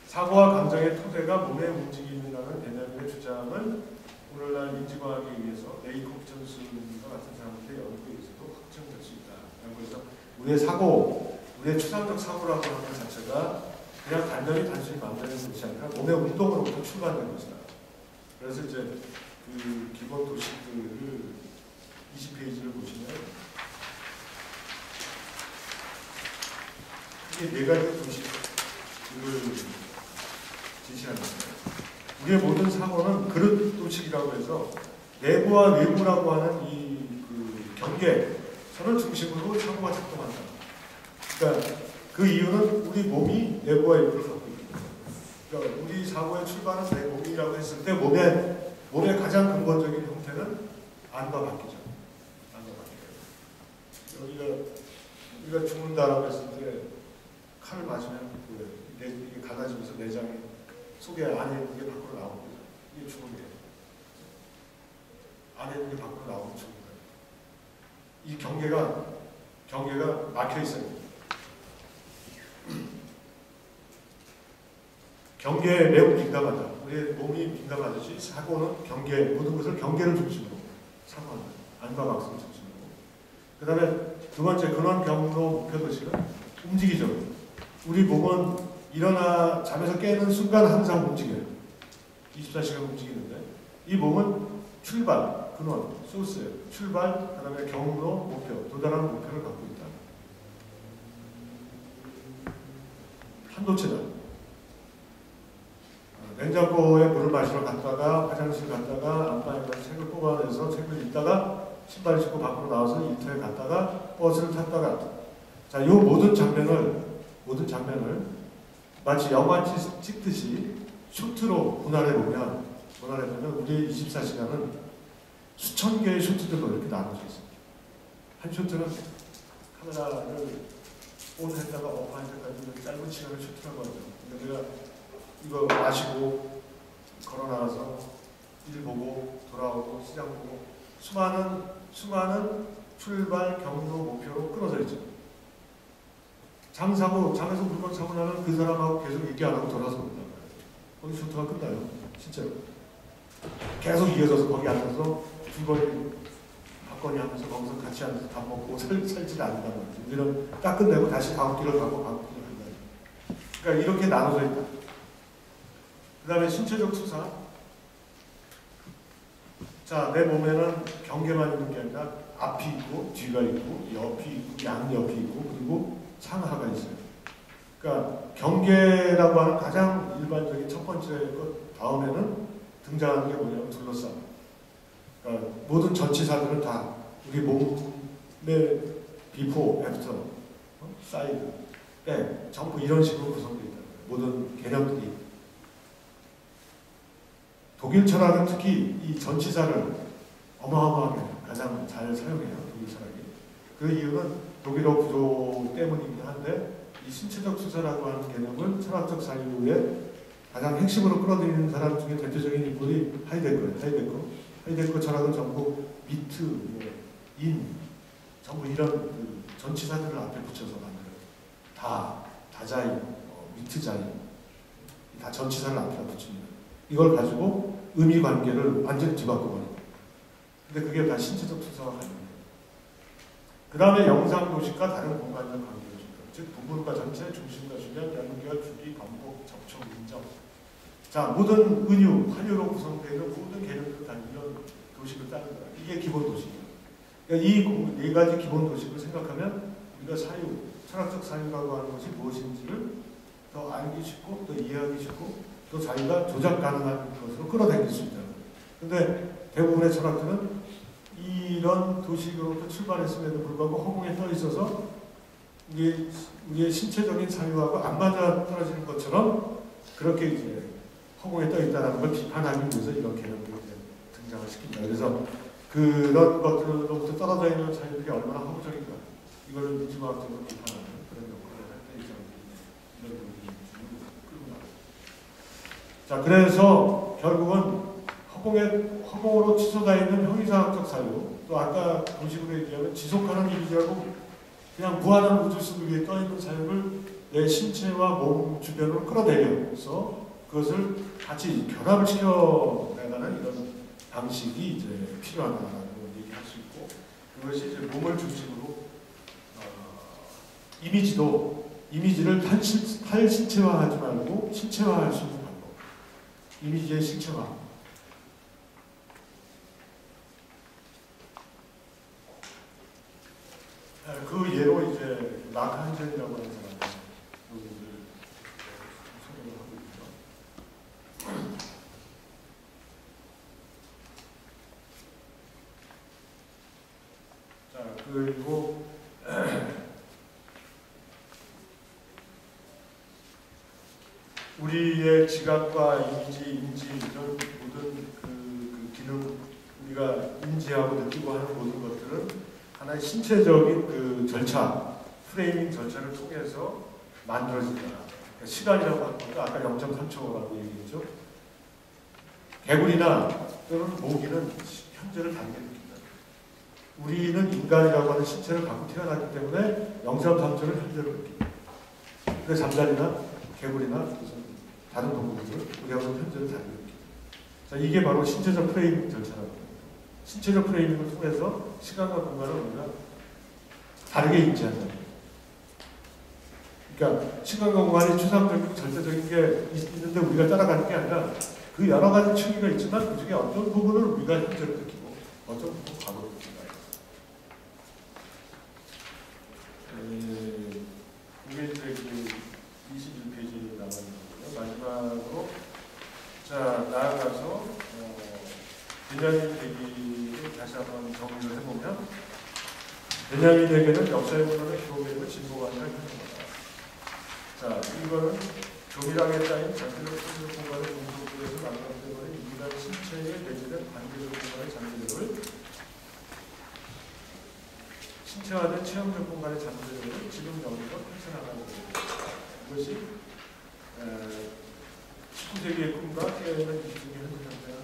사고와 감정의 토대가 몸에 움직임이라는 개념의 주장을 오늘날 인지과학에 의해서 레이콥 존슨과 같은 사람들의 연구에 의해서도 확증될 수 있다. 그래서 우리의 사고, 우리의 추상적 사고라고 하는 것 자체가 그냥 단순히 만들어낸 것이 아니라 몸의 운동으로부터 출발된 것이다. 그래서 이제 그 기본 도식들을 20페이지를 보시면 이게 네 가지 도식을 제시하는 거예요. 우리의 모든 사고는 그릇 도식이라고 해서 내부와 외부라고 하는 이 그 경계선을 중심으로 사고가 작동한다. 그러니까 그 이유는 우리 몸이 내부와 외부를 갖고 있다. 그러니까 우리 사고의 출발은 내 몸이라고 했을 때 몸의 가장 근본적인 형태는 안과 바뀌죠. 안과 바뀌어요. 우리가 죽는다라고 했을 때 칼을 맞으면 이게 갈라지면서 내장이 속에 안에 있는 게 밖으로 나오는 거죠. 이게 죽은 거예요. 안에 있는 게 밖으로 나오는 죽은 거예요. 이 경계가 막혀 있어요. 경계에 매우 민감하다. 우리의 몸이 민감하듯이 사고는 모든 것을 경계를 중심으로 사고한다. 안과 박수를 중심으로. 그 다음에 두 번째 근원 경로 목표 도시는 움직이죠. 우리 몸은 일어나 잠에서 깨는 순간 항상 움직여요. 24시간 움직이는데 이 몸은 출발, 근원, 소스예요. 출발, 그 다음에 경로, 목표, 도달하는 목표를 갖고 있다. 한도체다. 냉장고에 물을 마시러 갔다가 화장실 갔다가 안방에 가서 책을 뽑아내서 책을 읽다가 신발 신고 밖으로 나와서 일터에 갔다가 버스를 탔다가 자, 이 모든 장면을 마치 영화 찍듯이 쇼트로 분할해보면 우리의 24시간은 수천 개의 쇼트들로 이렇게 나눠져 있습니다. 한 쇼트는 카메라를 온 했다가 한 때까지 짧은 시간을 쇼트라고 하죠. 내가 이거 마시고 걸어 나와서 일 보고 돌아오고 시장 보고 수많은 출발, 경로, 목표로 끊어져 있죠. 잠에서 물건 사고 나면 그 사람하고 계속 얘기 안 하고 돌아서 온다. 거기 쇼트가 끝나요. 진짜로. 계속 이어져서 거기 앉아서 주거니 받거니 하면서 거기서 같이 앉아서 밥 먹고 살지를 않는단 말이죠. 우리는 딱 끝내고 다시 다음 길을 가고 다음 길을 간다. 그러니까 이렇게 나눠져 있다. 그 다음에 신체적 투사. 자, 내 몸에는 경계만 있는 게 아니라 앞이 있고 뒤가 있고 옆이 있고 양옆이 있고 그리고 상하가 있어요. 그러니까 경계라고 하는 가장 일반적인 첫 번째 것 다음에는 등장하는 게 뭐냐면 둘러싸. 그러니까 모든 전치사들은 다 우리 몸의 비포, 애프터, 사이드, 백, 전부 이런 식으로 구성되어 있다. 모든 개념들이. 독일 철학은 특히 이 전치사를 어마어마하게 가장 잘 사용해요. 독일 철학이. 그 이유는 독일어 구조 때문이긴 한데 이 신체적 투사라고 하는 개념을 철학적 사유에 가장 핵심으로 끌어들이는 사람 중에 대표적인 인물이 하이데거예요. 하이데거 철학은 전부 미트, 인, 전부 이런 그 전치사들을 앞에 붙여서 만들어요. 다자인, 미트자인, 다 전치사를 앞에 붙입니다. 이걸 가지고 의미 관계를 완전히 뒤바꿔버려요. 근데 그게 다 신체적 투사와 관련돼요. 그 다음에 영상도식과 다른 공간적 관계를 준다. 즉 부분과 전체, 중심과 주변, 연결, 주기, 반복, 접촉, 인정. 자, 모든 은유, 환유로 구성되어 있는 모든 개념들 다 이런 도식을 따는 거야. 이게 기본 도식이에요. 그러니까 이 네 가지 기본 도식을 생각하면 우리가 사유, 철학적 사유라고 하는 것이 무엇인지를 더 알기 쉽고 또 이해하기 쉽고 또 자기가 조작 가능한 것으로 끌어당길 수 있다. 근데 대부분의 철학들은 이런 도식으로부터 출발했음에도 불구하고 허공에 떠 있어서 우리의 신체적인 사유하고 안 맞아 떨어지는 것처럼 그렇게 이제 허공에 떠 있다는 걸 비판하기 위해서 이런 개념들을 등장을 시킵니다. 그래서 그런 것들로부터 떨어져 있는 사유들이 얼마나 허구적인가 이거를 민주과학적으로 비판하는 그런 역할을 할 때 이런 부분이 끌고 나갑니다. 자, 그래서 결국은 허공으로 치솟아 있는 형이상학적 사유, 또 아까 도식으로 얘기하면 지속하는 이미지하고 그냥 무한한 우주 속 위에 떠있는 사유를 내 신체와 몸 주변으로 끌어내려서 그것을 같이 결합을 시켜나가는 이런 방식이 이제 필요하다고 얘기할 수 있고, 그것이 이제 몸을 중심으로 이미지를 탈신체화하지 말고 신체화할 수 있는 방법, 이미지의 신체화. 그 예로 이제 마크 한젤이라고 하는 사람이 소개를 하고 있죠. 자, 그리고 우리의 지각과 이미지, 인지 이런 모든 그 기능, 우리가 인지하고 느끼고 하는 모든 것들은 하나의 신체적인 그 절차, 프레이밍 절차를 통해서 만들어진다. 그러니까 시간이라고 하는 것도 아까 0.3초라고 얘기했죠. 개구리나 또는 모기는 현재를 다르게 느낀다. 우리는 인간이라고 하는 신체를 갖고 태어났기 때문에 0.3초를 현재로 느낀다. 근데 잠자리나 개구리나 다른 동물들, 우리하고는 현재를 다르게 느낀다. 자, 이게 바로 신체적 프레이밍 절차라고 합니다. 신체적 프레이밍을 통해서 시간과 공간을 우리가 다르게 인지한다. 그러니까 시간과 공간이 추상적이고 절대적인 게 있는데 우리가 따라가는 게 아니라 그 여러 가지 층위가 있지만 그 중에 어떤 부분을 우리가 현재로 느끼고 어떤 부분을 과거로 느낀다. 이게 이제 21페이지에 나와 있는 거고요. 마지막으로 자, 나아가서 베냐민 대기를 다시 한번 정리를 해보면, 베냐민 대기는 역사의 문화는 교배이고 진보가 아니라 현대다. 자, 이거는 조밀하게 쌓인 장기적 소비적 공간의 공속에서 만들어버린 인간 신체에 내재된 관계적 공간의 장기들을 신체화된 체험적 공간의 장기들을 지금 여기서 펼쳐나가는 겁니다. 이것이 19세기의 꿈과 깨어있는 기중의 현재 상태는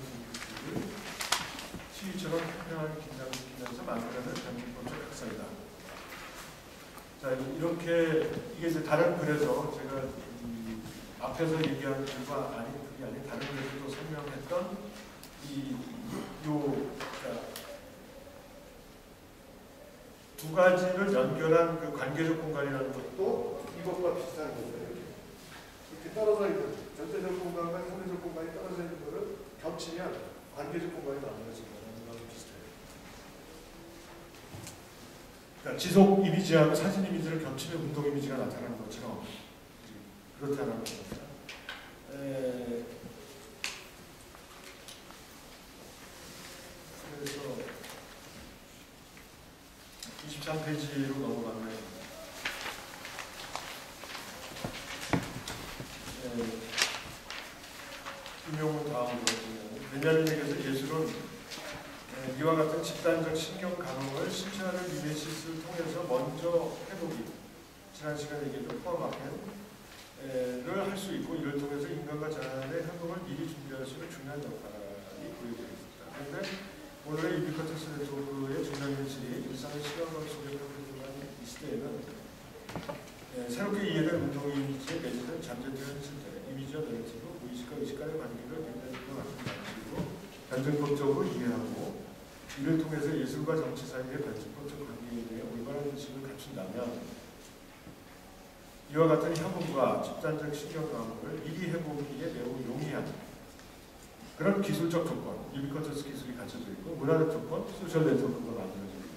시위처럼 평평하게 긴장시키면서 만들어낸 전기권적 학살이다. 자, 이렇게 이게 이제 다른 글에서 제가 앞에서 얘기한 글과 아닌 그게 아닌 다른 글에서도 설명했던 두 가지를 연결한 그 관계적 공간이라는 것도 이것과 비슷한 거예요. 이렇게 떨어져 있는 절대적 공간과 상대적 공간이 떨어져 있는 거를 겹치면 관계적 공간이 만들어진다는 거랑 비슷해요. 그러니까 지속 이미지하고 사진 이미지를 겹치면 운동 이미지가 나타나는 것처럼 그렇다는 겁니다. 그래서 23페이지로 넘어가면 인용은 다음으로 베냐민에게서 예술은 이와 같은 집단적 신경 강화를 신체화를 미메시스를 통해서 먼저 해보기, 지난 시간에 얘기했던 포함학회를 할 수 있고 이를 통해서 인간과 자연의 행동을 미리 준비할 수 있는 중요한 역할이 보여지고 있습니다. 그런데 오늘의 유비쿼터스 네트워크의 중요한 현실이 일상의 시간과 속에 표현되는 이 시대에는 새롭게 이해된 운동 이미지에 내재된 잠재된 현실들, 이미지와 내러티브, 무의식과 의식 간의 관계를 굉장히 같은 방식으로 변증법적으로 이해하고 이를 통해서 예술과 정치 사이의 변증법적 관계에 대해 올바른 인식을 갖춘다면 이와 같은 협업과 집단적 신경 강화를 미리 해보기에 매우 용이한 그런 기술적 조건, 유비쿼터스 기술이 갖춰져 있고 문화적 조건, 소셜 네트워크가 만들어지고 있고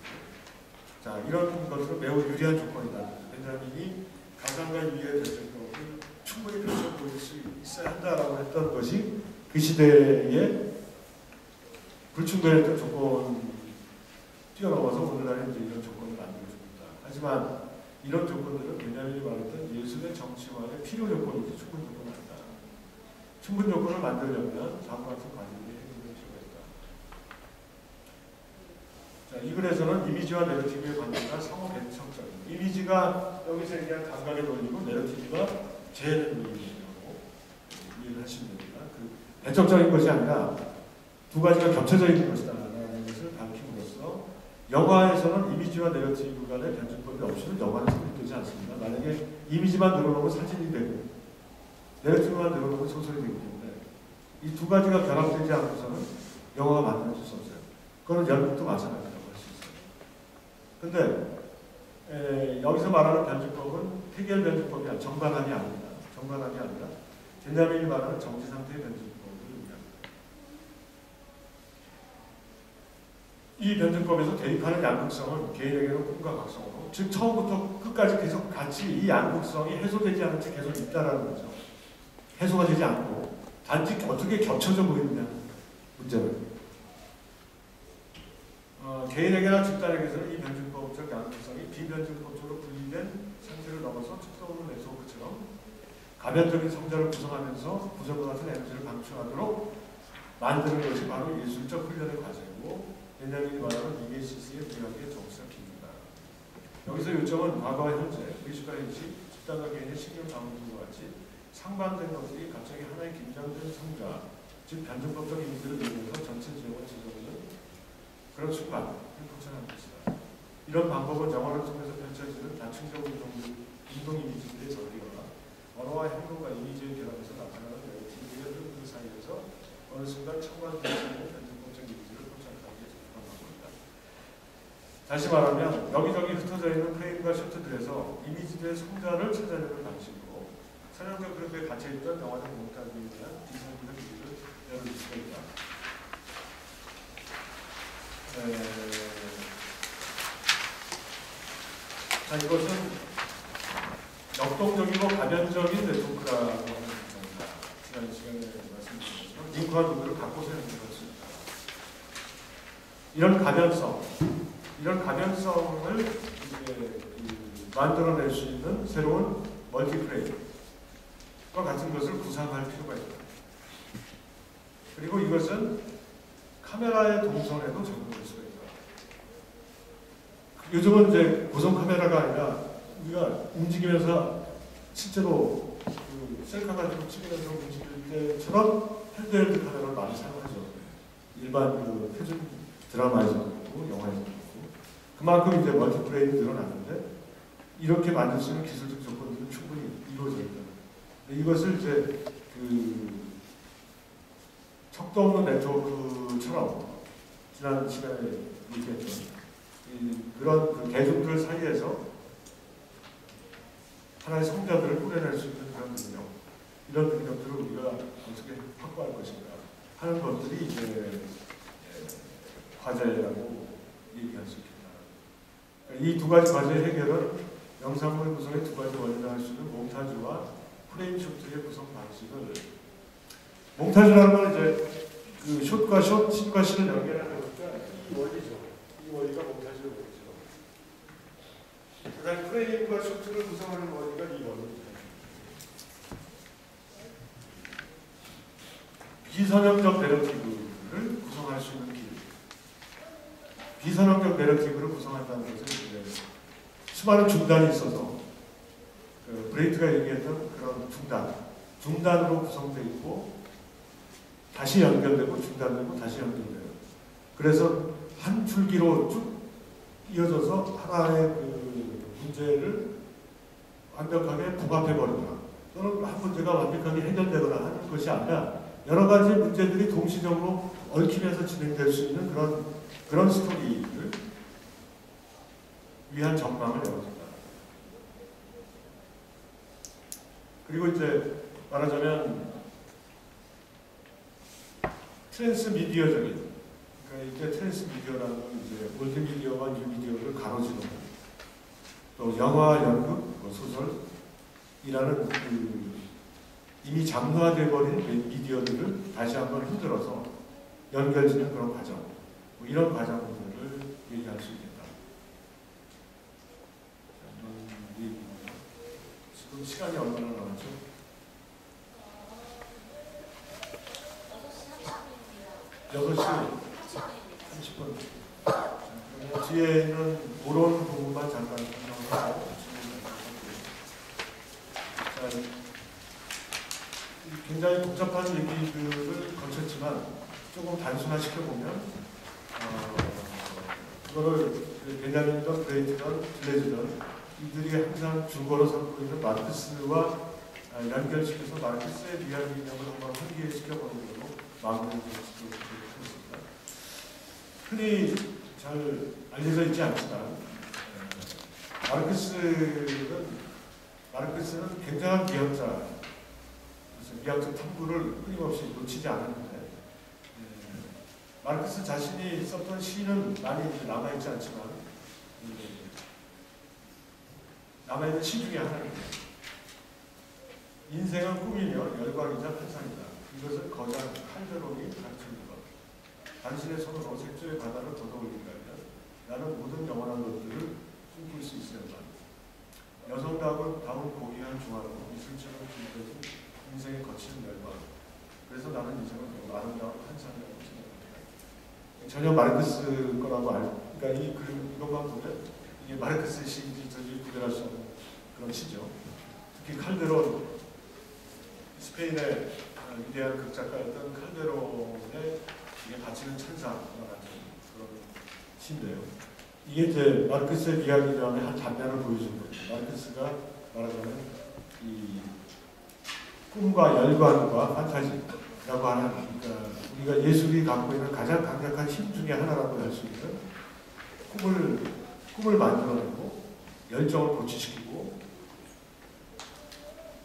자, 이런 것들은 매우 유리한 조건이다. 베냐민이 가상과 유의의 변증법을 충분히 펼쳐보일 수 있어야 한다라고 했던 것이 그 시대에 불충분했던 조건 뛰어넘어서 오늘날에 이제 이런 조건을 만들어주고 있다. 하지만 이런 조건들은 베냐민이 말했던 예술의 정치화의 필요 조건이지 충분 조건은 아니다. 충분 조건을 만들려면 다음과 같은 관계를 해볼 필요가 있다. 자, 이 글에서는 이미지와 내러티브의 관계가 상호 배척적인 이미지가 여기서 얘기한 감각의 논리고 내러티브가 재해의 논리라고 이해를 하시면 됩니다. 그 배척적인 것이 아니라 두 가지가 겹쳐져 있는 것이다라는 것을 밝힘으로써 영화에서는 이미지와 내러티브 간의 변증법이 없이는 영화는 성립되지 않습니다. 만약에 이미지만 늘어놓으면 사진이 되고 내러티브만 늘어놓으면 소설이 되기 때문에 이 두 가지가 결합되지 않고서는 영화가 만들어질 수 없어요. 그거는 연극도 마찬가지라고 할 수 있어요. 근데 여기서 말하는 변증법은 해결 변증법이 아니라 정반합이 아닙니다. 정반합이 아니라 베냐민이 말하는 정지 상태의 변증법을 의미합니다. 이 변증법에서 대입하는 양극성은 개인에게는 꿈과 각성으로 즉 처음부터 끝까지 계속 같이 이 양극성이 해소되지 않은 채 계속 있다라는 거죠. 해소가 되지 않고 단지 어떻게 겹쳐져 보이느냐 문제는 개인에게나 집단에게서는 이 변증법적 양극성이 비변증법적으로 분리된 상태를 넘어서 척도없는 네트워크처럼 가변적인 성자를 구성하면서 부정과 같은 에너지를 방출하도록 만드는 것이 바로 예술적 훈련의 과정이고 베냐민이 말하는 미메시스의 미학의 정석입니다. 여기서 요점은 과거와 현재, 의식과 인식, 집단과 개인의 신경 강화과 같이 상반된 것들이 갑자기 하나의 긴장된 성자, 즉 변증법적 이미지를 이용해서 전체 지역을 지정하는 그런 순간을 포착하는 것이다. 이런 방법은 영화를 통해서 펼쳐지는 다층적 운동 이미지들의 전개와 언어와 행동과 이미지의 결합에서 나타나는 내러티브의 흐름 사이에서 어느 순간 첨가될 수 있는 변증법적 이미지를 포착하기에 적합한 방법이다. 다시 말하면 여기저기 흩어져 있는 프레임과 셔트들에서 이미지들의 성자를 찾아내는 방식으로 선형적 그룹에 갇혀있던 영화적 몽타주에 대한 비상기적 이미지를 열어줄 수가 있다. 자, 이것은 역동적이고 가변적인 네트워크라고 하는 겁니다. 지난 시간에 말씀드린 것처럼 링크와 누구를 갖고서 연결할 수 있다. 이런 가변성을 이제 만들어낼 수 있는 새로운 멀티프레임과 같은 것을 구상할 필요가 있다. 그리고 이것은 카메라의 동선에도 적용될 수가 있다. 요즘은 이제 고성 카메라가 아니라 우리가 움직이면서 실제로 그 셀카 가지고 찍으면서 움직일 때처럼 핸드헬드 카메라를 많이 사용하죠. 일반 그 표준 드라마에서도 그렇고 영화에서도 그렇고 그만큼 이제 멀티프레임이 늘어났는데 이렇게 만들 수 있는 기술적 조건들은 충분히 이루어져 있다. 이것을 이제 그 척도 없는 네트워크처럼 지난 시간에 얘기했던 그런 그 대중들 사이에서 하나의 성자들을 꾸려낼 수 있는 그런 능력 이런 능력들을 우리가 어떻게 확보할 것인가 하는 것들이 이제 과제라고 얘기할 수 있겠다. 이 두 가지 과제 해결은 영상물 구성의 두 가지 원리를 할 수 있는 몽타주와 프레임 쇼트의 구성 방식을, 몽타주라는 건 이제 그 숏과 숏, 씬과 씬을 연결하는 거니까 이 원리죠. 이 원리가 몽타주의 원리죠. 그다음 프레임과 쇼트를 구성하는 원리가 이 원리입니다. 비선형적 내러티브를 구성할 수 있는 길. 비선형적 내러티브를 구성한다는 것은 이제 수많은 중단이 있어서 그 브레이트가 얘기했던 그런 중단으로 구성되어 있고 다시 연결되고 중단되고 다시 연결돼요. 그래서 한 줄기로 쭉 이어져서 하나의 그 문제를 완벽하게 부합해버리거나 또는 한 문제가 완벽하게 해결되거나 하는 것이 아니라 여러 가지 문제들이 동시적으로 얽히면서 진행될 수 있는 그런 스토리를 위한 전망을 열어준다. 그리고 이제 말하자면 트랜스미디어적인, 그러니까 이제 트랜스미디어라는 건 이제 올드미디어와 뉴미디어를 가로지르는, 또 영화, 연극, 소설이라는 그 이미 장르화되어 버린 미디어들을 다시 한번 흔들어서 연결짓는 그런 과정, 이런 과정들을 얘기할 수 있겠다. 지금 시간이 얼마나 남았죠? 6시 30분. 뒤에는 그런 부분만 잠깐 설명하고 굉장히 복잡한 얘기들을 거쳤지만 조금 단순화시켜보면 그거를 베냐민이든 브레이트든 들레즈든 이들이 항상 중거로 삼고 있는 마르크스와 연결시켜서 마르크스의 미학 이념을 한번 환기시켜보는 걸로 마무리를 지어보겠습니다. 흔히 잘 알려져 있지 않지만 마르크스는 굉장한 미학자, 미학적 탐구를 끊임없이 놓치지 않았는데 마르크스 자신이 썼던 시는 많이 남아있지 않지만 남아있는 시 중에 하나입니다. 인생은 꿈이며 열광이자 환상이다. 이것을 거장 칼데론이 가르치는 것. 당신의 손으로 색조의 바다를 걷어올리기가 아니라 나는 모든 영원한 것들을 꿈꿀 수 있어야만. 여성다운 고귀한 중화로 미술처럼 길어진 인생의 거친 열광. 그래서 나는 인생을 매우 아름다운 환상이라고 생각합니다. 전혀 마르크스 거라고 그러니까 이것만 보면 이게 마르크스 시인지 전혀 구별할 수 없는 그런 시죠. 특히 칼데론, 스페인의 위대한 극작가였던 칼데론의 이게 바치는 찬사와 같은 그런 시인데요. 이게 이제 마르크스의 미학이념의 한 단면을 보여주는 거죠. 마르크스가 말하자면 이 꿈과 열광과 판타지라고 하는, 그러니까 우리가 예술이 갖고 있는 가장 강력한 힘 중에 하나라고 할 수 있는 꿈을 만들어내고 열정을 고취시키고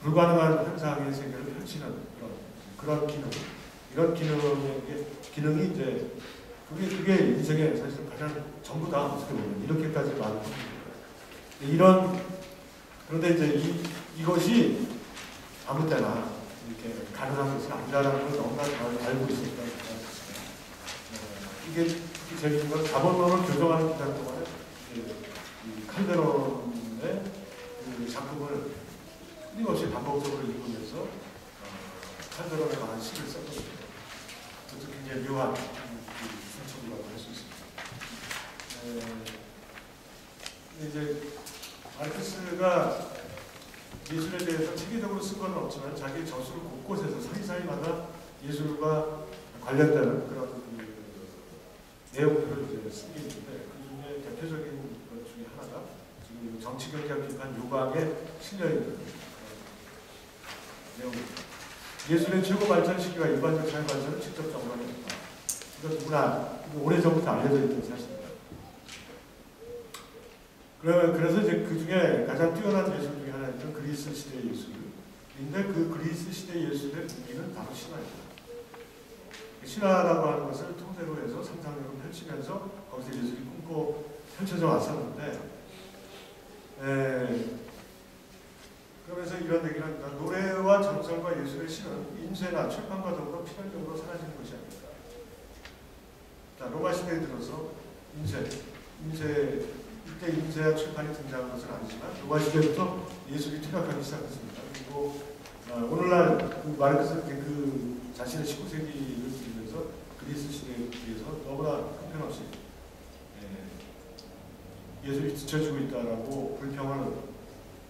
불가능한 현상의 세계를 펼치는 그런 기능, 이런 기능이 이제 그게 인생의 사실 가장 전부 다 어떻게 보면 이렇게까지 많은 그런데 이제 이것이 아무 때나 이렇게 가능한 것이 아니라는 걸 너무나 잘 알고 있으니까 이게 재밌는 건 자본론을 교정하는 기간 동안에 이 칼데론의 그 작품을 끊임없이 반복적으로 읽으면서 칼데론에 관한 시를 썼거든요. 그것도 굉장히 묘한 순천이라고 할 수 있습니다. 이제 마르크스가 예술에 대해서 체계적으로 쓴 건 없지만 자기 저술 곳곳에서 사이사이마다 예술과 관련되는 그런 내용들을 이제 쓴 게 있는데 그 중에 대표적인 것 중에 하나가 지금 정치경제학 비판 요강에 실려있는 내용입니다. 예술의 최고 발전 시기와 일반적 사회 발전을 직접 정관했다. 이건 누구나 오래전부터 알려져 있던 사실입니다. 그래서 이제 그 중에 가장 뛰어난 예술 중에 하나였던 그리스 시대의 예술, 근데 그 그리스 시대 예술의 분기는 바로 신화입니다. 신화라고 하는 것을 통째로 해서 상상력을 펼치면서 거기서 예술이 꿈꿔 펼쳐져 왔었는데, 그러면서 이런 얘기를 합니다. 노래와 전설과 예술의 신은 인쇄나 출판과 더불어 필연적으로 사라지는 것이 아닙니다. 자, 로마 시대에 들어서 이때 인쇄와 출판이 등장한 것은 아니지만 로마 시대부터 예술이 투약하기 시작했습니다. 그리고 오늘날 그 마르크스는 그 자신의 19세기를 들으면서 그리스 시대에 비해서 너무나 형편없이 예술이 뒤처지고 있다라고 불평을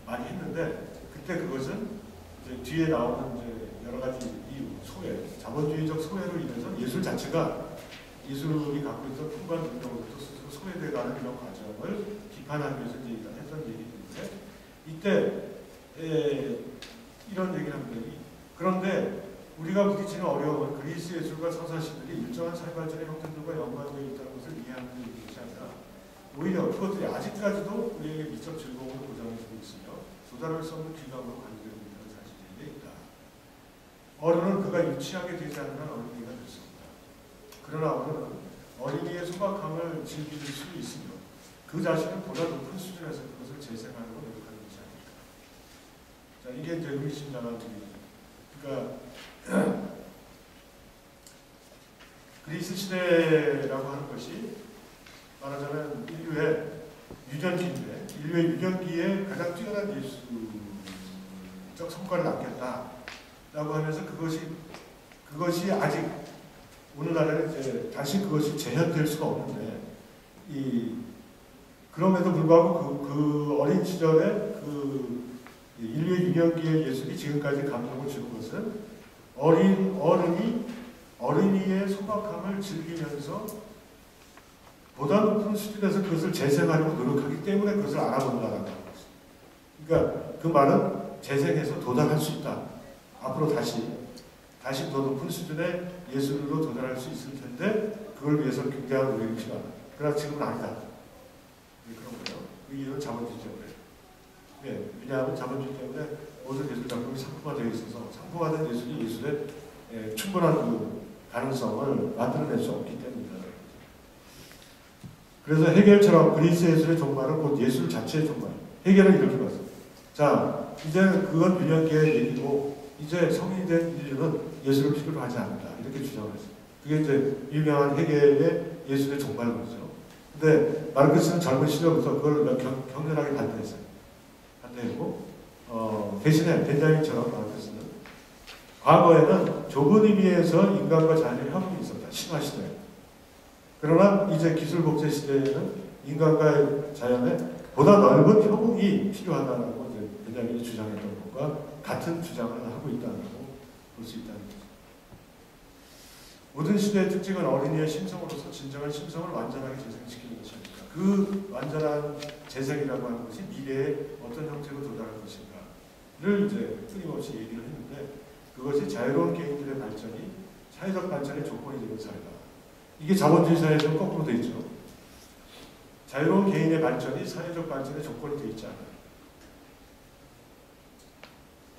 많이 했는데, 그때 그것은 이제 뒤에 나오는 이제 여러 가지 이유, 자본주의적 소외로 인해서 예술 자체가 예술이 갖고 있던 풍부한 능력으로부터 스스로 소외돼가는 이런 과정을 비판하기 위해서 이제 했던 얘기인데, 이때 이런 얘기를 합니다. 그런데 우리가 부딪히는 어려움은 그리스 예술가 서사시들이 일정한 사회 발전의 형태들과 연관되어 있다는 것을 이해하는 것이 아니라, 오히려 그것들이 아직까지도 우리에게 미적 즐거움을 보장해주고 있으며 또 다를 수 없는 귀감으로 관계되고 있다는 사실이 있다. 어른은 그가 유치하게 되지 않는 한 어린이가 될 수 없다. 그러나 어른은 어린이의 소박함을 즐길 수 있으며 그 자신은 보다 높은 수준에서 그것을 재생하려고 노력하는 것이 아닐까. 자, 이게 이제 의미심장한 얘기입니다. 그러니까 그리스 시대라고 하는 것이 말하자면 인류의 유전기인데, 인류의 유전기에 가장 뛰어난 예술적 성과를 남겼다라고 하면서 그것이 아직 오늘날에는 이제 다시 그것이 재현될 수가 없는데, 그럼에도 불구하고 그 어린 시절에 그 인류의 유년기의 예술이 지금까지 감동을 주는 것은 어린이의 소박함을 즐기면서 보다 높은 수준에서 그것을 재생하려고 노력하기 때문에 그것을 알아본다라는 것입니다. 그러니까 그 말은 재생해서 도달할 수 있다. 앞으로 다시 더 높은 수준의 예술로 도달할 수 있을 텐데 그걸 위해서 굉장한 노력이 필요하다. 그러나 지금은 아니다. 그런 거예요. 그 이유는 자본주의 때문에. 왜냐하면 자본주의 때문에 모든 예술 작품이 상품화되어 있어서 상품화된 예술이 예술의 충분한 그 가능성을 만들어낼 수 없기 때문이다. 그래서 해겔처럼 그리스 예술의 종말은 곧 예술 자체의 종말. 해겔은 이렇게 봤어요. 자, 이제 그건 유년기의 얘기고 이제 성인이 된 인류는 예술을 필요로 하지 않는다. 이렇게 주장을 했어요. 그게 이제 유명한 해겔의 예술의 종말론이죠. 근데 마르크스는 젊은 시절부터 그걸 격렬하게 반대했어요. 반대했고, 대신에 벤자민처럼 마르크스는 과거에는 좁은 의미에서 인간과 자연의 협업이 있었다. 신화 시대에. 그러나 이제 기술 복제 시대에는 인간과 자연의 보다 넓은 협응이 필요하다고 이제 벤자민이 주장했던 것과 같은 주장을 하고 있다고 볼 수 있다는 거죠. 모든 시대의 특징은 어린이의 심성으로서 진정한 심성을 완전하게 재생시키는 것입니다. 그 완전한 재생이라고 하는 것이 미래에 어떤 형태로 도달할 것인가를 이제 끊임없이 얘기를 했는데, 그것이 자유로운 개인들의 발전이 사회적 발전의 조건이 되는 사회다. 이게 자본주의 사회에서는 거꾸로 되어 있죠. 자유로운 개인의 발전이 사회적 발전의 조건이 되어 있지 않아요.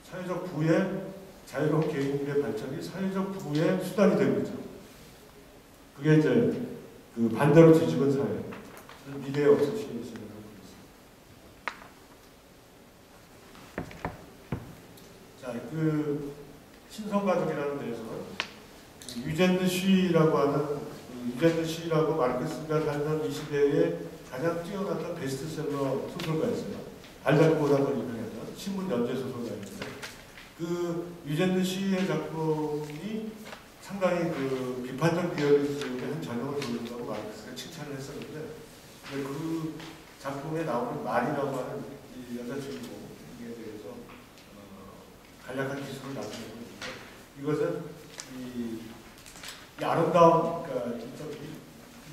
사회적 부의 자유로운 개인들의 발전이 사회적 부의 수단이 되고 있죠. 그게 이제 그 반대로 뒤집은 사회. 미래에 없을 수 있는 생각을 하고 있습니다. 자, 그 신성가족이라는 데에서는 유젠드 쉬라고 마르크스가 살던 이 시대에 가장 뛰어났던 베스트셀러 소설가였어요. 발자국보다 더 유명했던 신문 연재 소설가였는데, 그 유젠드 쉬의 작품이 상당히 그 비판적 리얼리즘의 한 전형을 보여준다고 마르크스가 칭찬을 했었는데, 그 작품에 나오는 말이라고 하는 이 여자 주인공에 대해서 간략한 기술을 나타내고 있는데, 이것은 이 아름다움, 그러니까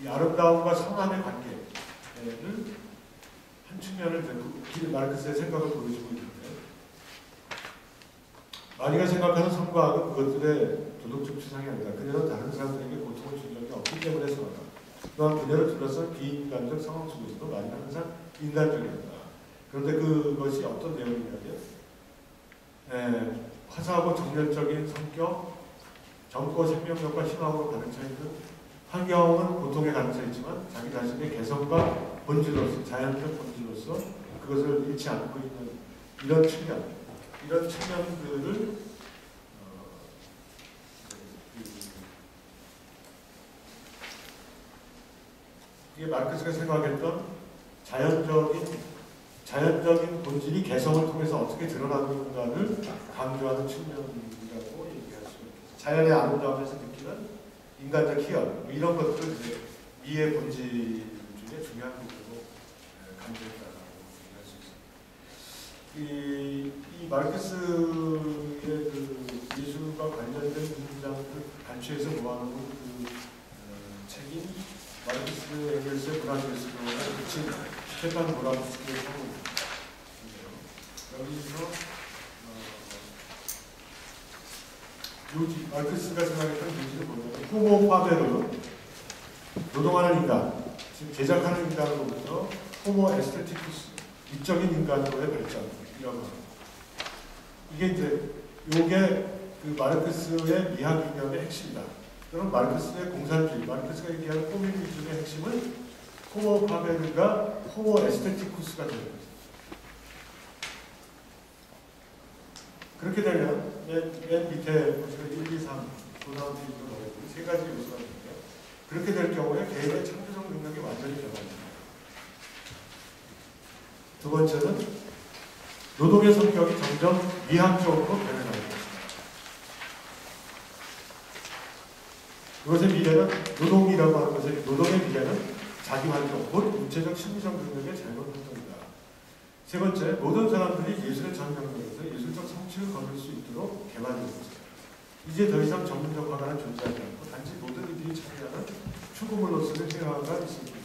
이 아름다움과 선함의 관계를 한 측면을 들고 마르크스의 생각을 보여주고 있는데, 마리가 생각하는 성과학은 그것들의 도덕적 추상이 아니다. 그녀는 다른 사람들에게 고통을 준 적이 없기 때문에 성하다. 또한 그녀를 둘러싼 비인간적 상황 속에서도 마리는 항상 인간적이었다. 그런데 그것이 어떤 내용이냐면, 화사하고 정열적인 성격, 젊고 생명력과 희망으로 가득 차 있는 환경은 고통에 가득 차 있지만 자기 자신의 개성과 본질로서, 자연적 본질로서 그것을 잃지 않고 있는 이런 측면들을 이게 마르크스가 생각했던 자연적인 본질이 개성을 통해서 어떻게 드러나는가를 강조하는 측면이라고 얘기할 수 있겠습니다. 자연의 아름다움에서 느끼는 인간적 희열, 뭐 이런 것들을 이제 미의 본질 중에 중요한 부분으로 강조했다고 얘기할 수 있습니다. 이 마르크스의 그 예술과 관련된 문장을 간추해서 모아놓은 그 책인 마르크스 엥겔스의 문화예술론을 붙인 스테판 보람스키의 성우인데요. 여기서 마르크스가 생각했던 요지는 뭐냐면 호모 파베르, 노동하는 인간, 즉 제작하는 인간으로부터 호모 에스테티쿠스, 미적인 인간으로의 발전, 이런 거. 이게 이제 요게 그 마르크스의 미학 이념의 핵심이다. 그럼 마르크스의 공산주의, 마르크스가 얘기하는 코미니즘의 핵심은 호모 파베르가 호모 에스테티쿠스가 되는 거죠. 그렇게 되면 맨 밑에 보시면 1, 2, 3 도나운 페이지로 세 가지 요소가 있는데요. 그렇게 될 경우에 개인의 창조적 능력이 완전히 변합니다. 두 번째는 노동의 성격이 점점 미학적으로 변해가는 것입니다. 그것의 미래는 노동이라고 하는 것의 노동의 미래는 자기 활동, 곧 구체적 심리적 능력의 자유로운 활동이다. 세 번째, 모든 사람들이 예술의 전 영역에서 예술적 성취를 거둘 수 있도록 개발되는 것입니다. 이제 더 이상 전문적화가 존재하지 않고 단지 모든 이들이 참여하는 추구물로서의 회화가 있습니다.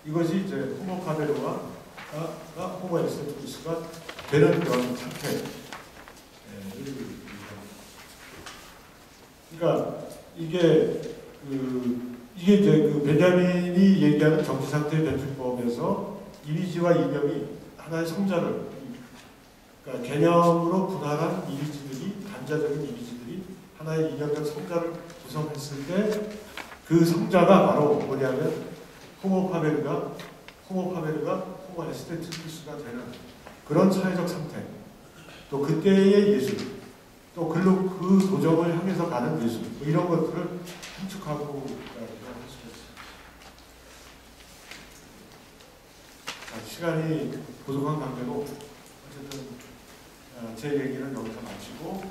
이것이 이제 호모 파베르와 호모 에스테티쿠스가 되는 그런 상태. 그러니까 이게 이제 그 벤자민이 얘기하는 정치 상태의 변증법에서 이미지와 이념이 하나의 성자를, 그러니까 개념으로 분할한 이미지들이, 단자적인 이미지들이 하나의 이념적 성자를 구성했을 때 그 성자가 바로 뭐냐면 호모 파베르가 호모 에스테티쿠스가 되는 그런 사회적 상태, 또 그때의 예술, 또 그 도정을 향해서 가는 예술, 뭐 이런 것들을 함축하고 할 수 있습니다. 시간이 부족한 관계로 어쨌든 제 얘기는 여기서 마치고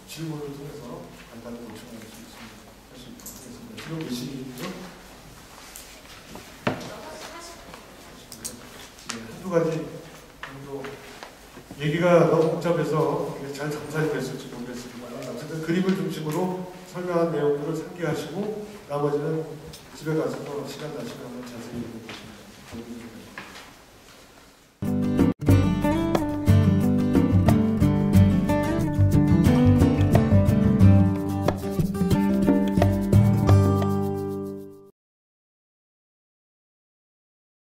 질문을 통해서 간단히 보충할 수 있도록 하겠습니다. 지금 몇 시죠? 한두 가지 정도 얘기가 너무 복잡해서 이게 잘 정찰이 됐을지 모르겠습니다만 어쨌든 그림을 중심으로 설명한 내용들을 상기하시고 나머지는 집에 가서 또 시간 나시면 자세히 읽어보시면